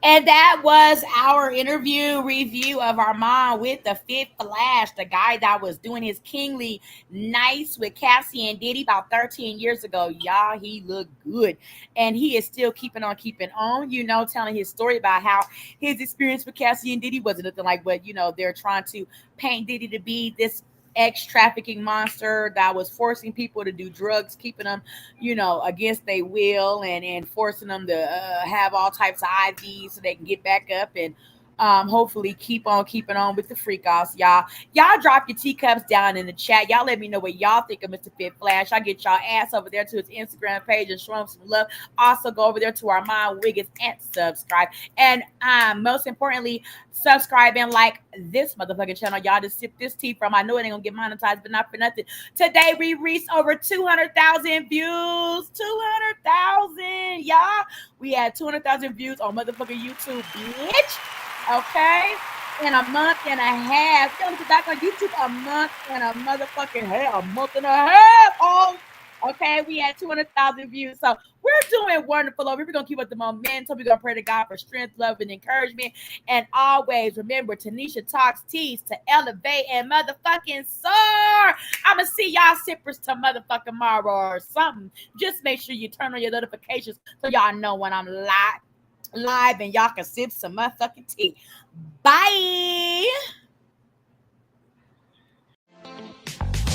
And that was our interview review of Armand with the Fit Flash, the guy that was doing his kingly nice with Cassie and Diddy about 13 years ago. Y'all, he looked good. And he is still keeping on, telling his story about how his experience with Cassie and Diddy wasn't nothing like what, they're trying to paint Diddy to be, this ex-trafficking monster that was forcing people to do drugs, keeping them, against their will, and forcing them to have all types of IVs so they can get back up and hopefully keep on keeping on with the freak offs. Y'all drop your teacups down in the chat. Y'all let me know what y'all think of Mr. Fit Flash. I get y'all ass over there to his Instagram page and show him some love. Also go over there to Armand Wiggins and subscribe. And most importantly, subscribe and like this motherfucking channel. Y'all just sip this tea from. I know it ain't gonna get monetized, but not for nothing. Today we reached over 200,000 views. 200,000, y'all. We had 200,000 views on motherfucking YouTube, bitch. Okay, in a month and a half. Tell me back on YouTube, a month and a motherfucking half. A month and a half. Oh, okay. We had 200,000 views. So we're doing wonderful over here. We're going to keep up the momentum. We're going to pray to God for strength, love, and encouragement. And always remember, Tanisha talks teas to elevate and motherfucking soar. I'm going to see y'all sippers to motherfucking tomorrow or something. Just make sure you turn on your notifications so y'all know when I'm live and y'all can sip some motherfucking tea. Bye.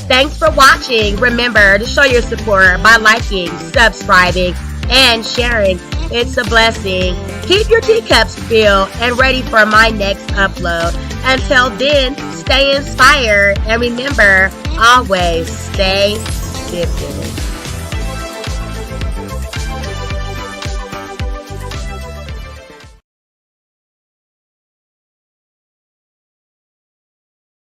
Thanks for watching. Remember to show your support by liking, subscribing, and sharing. It's a blessing. Keep your teacups filled and ready for my next upload. Until then, stay inspired and remember, always stay sipping.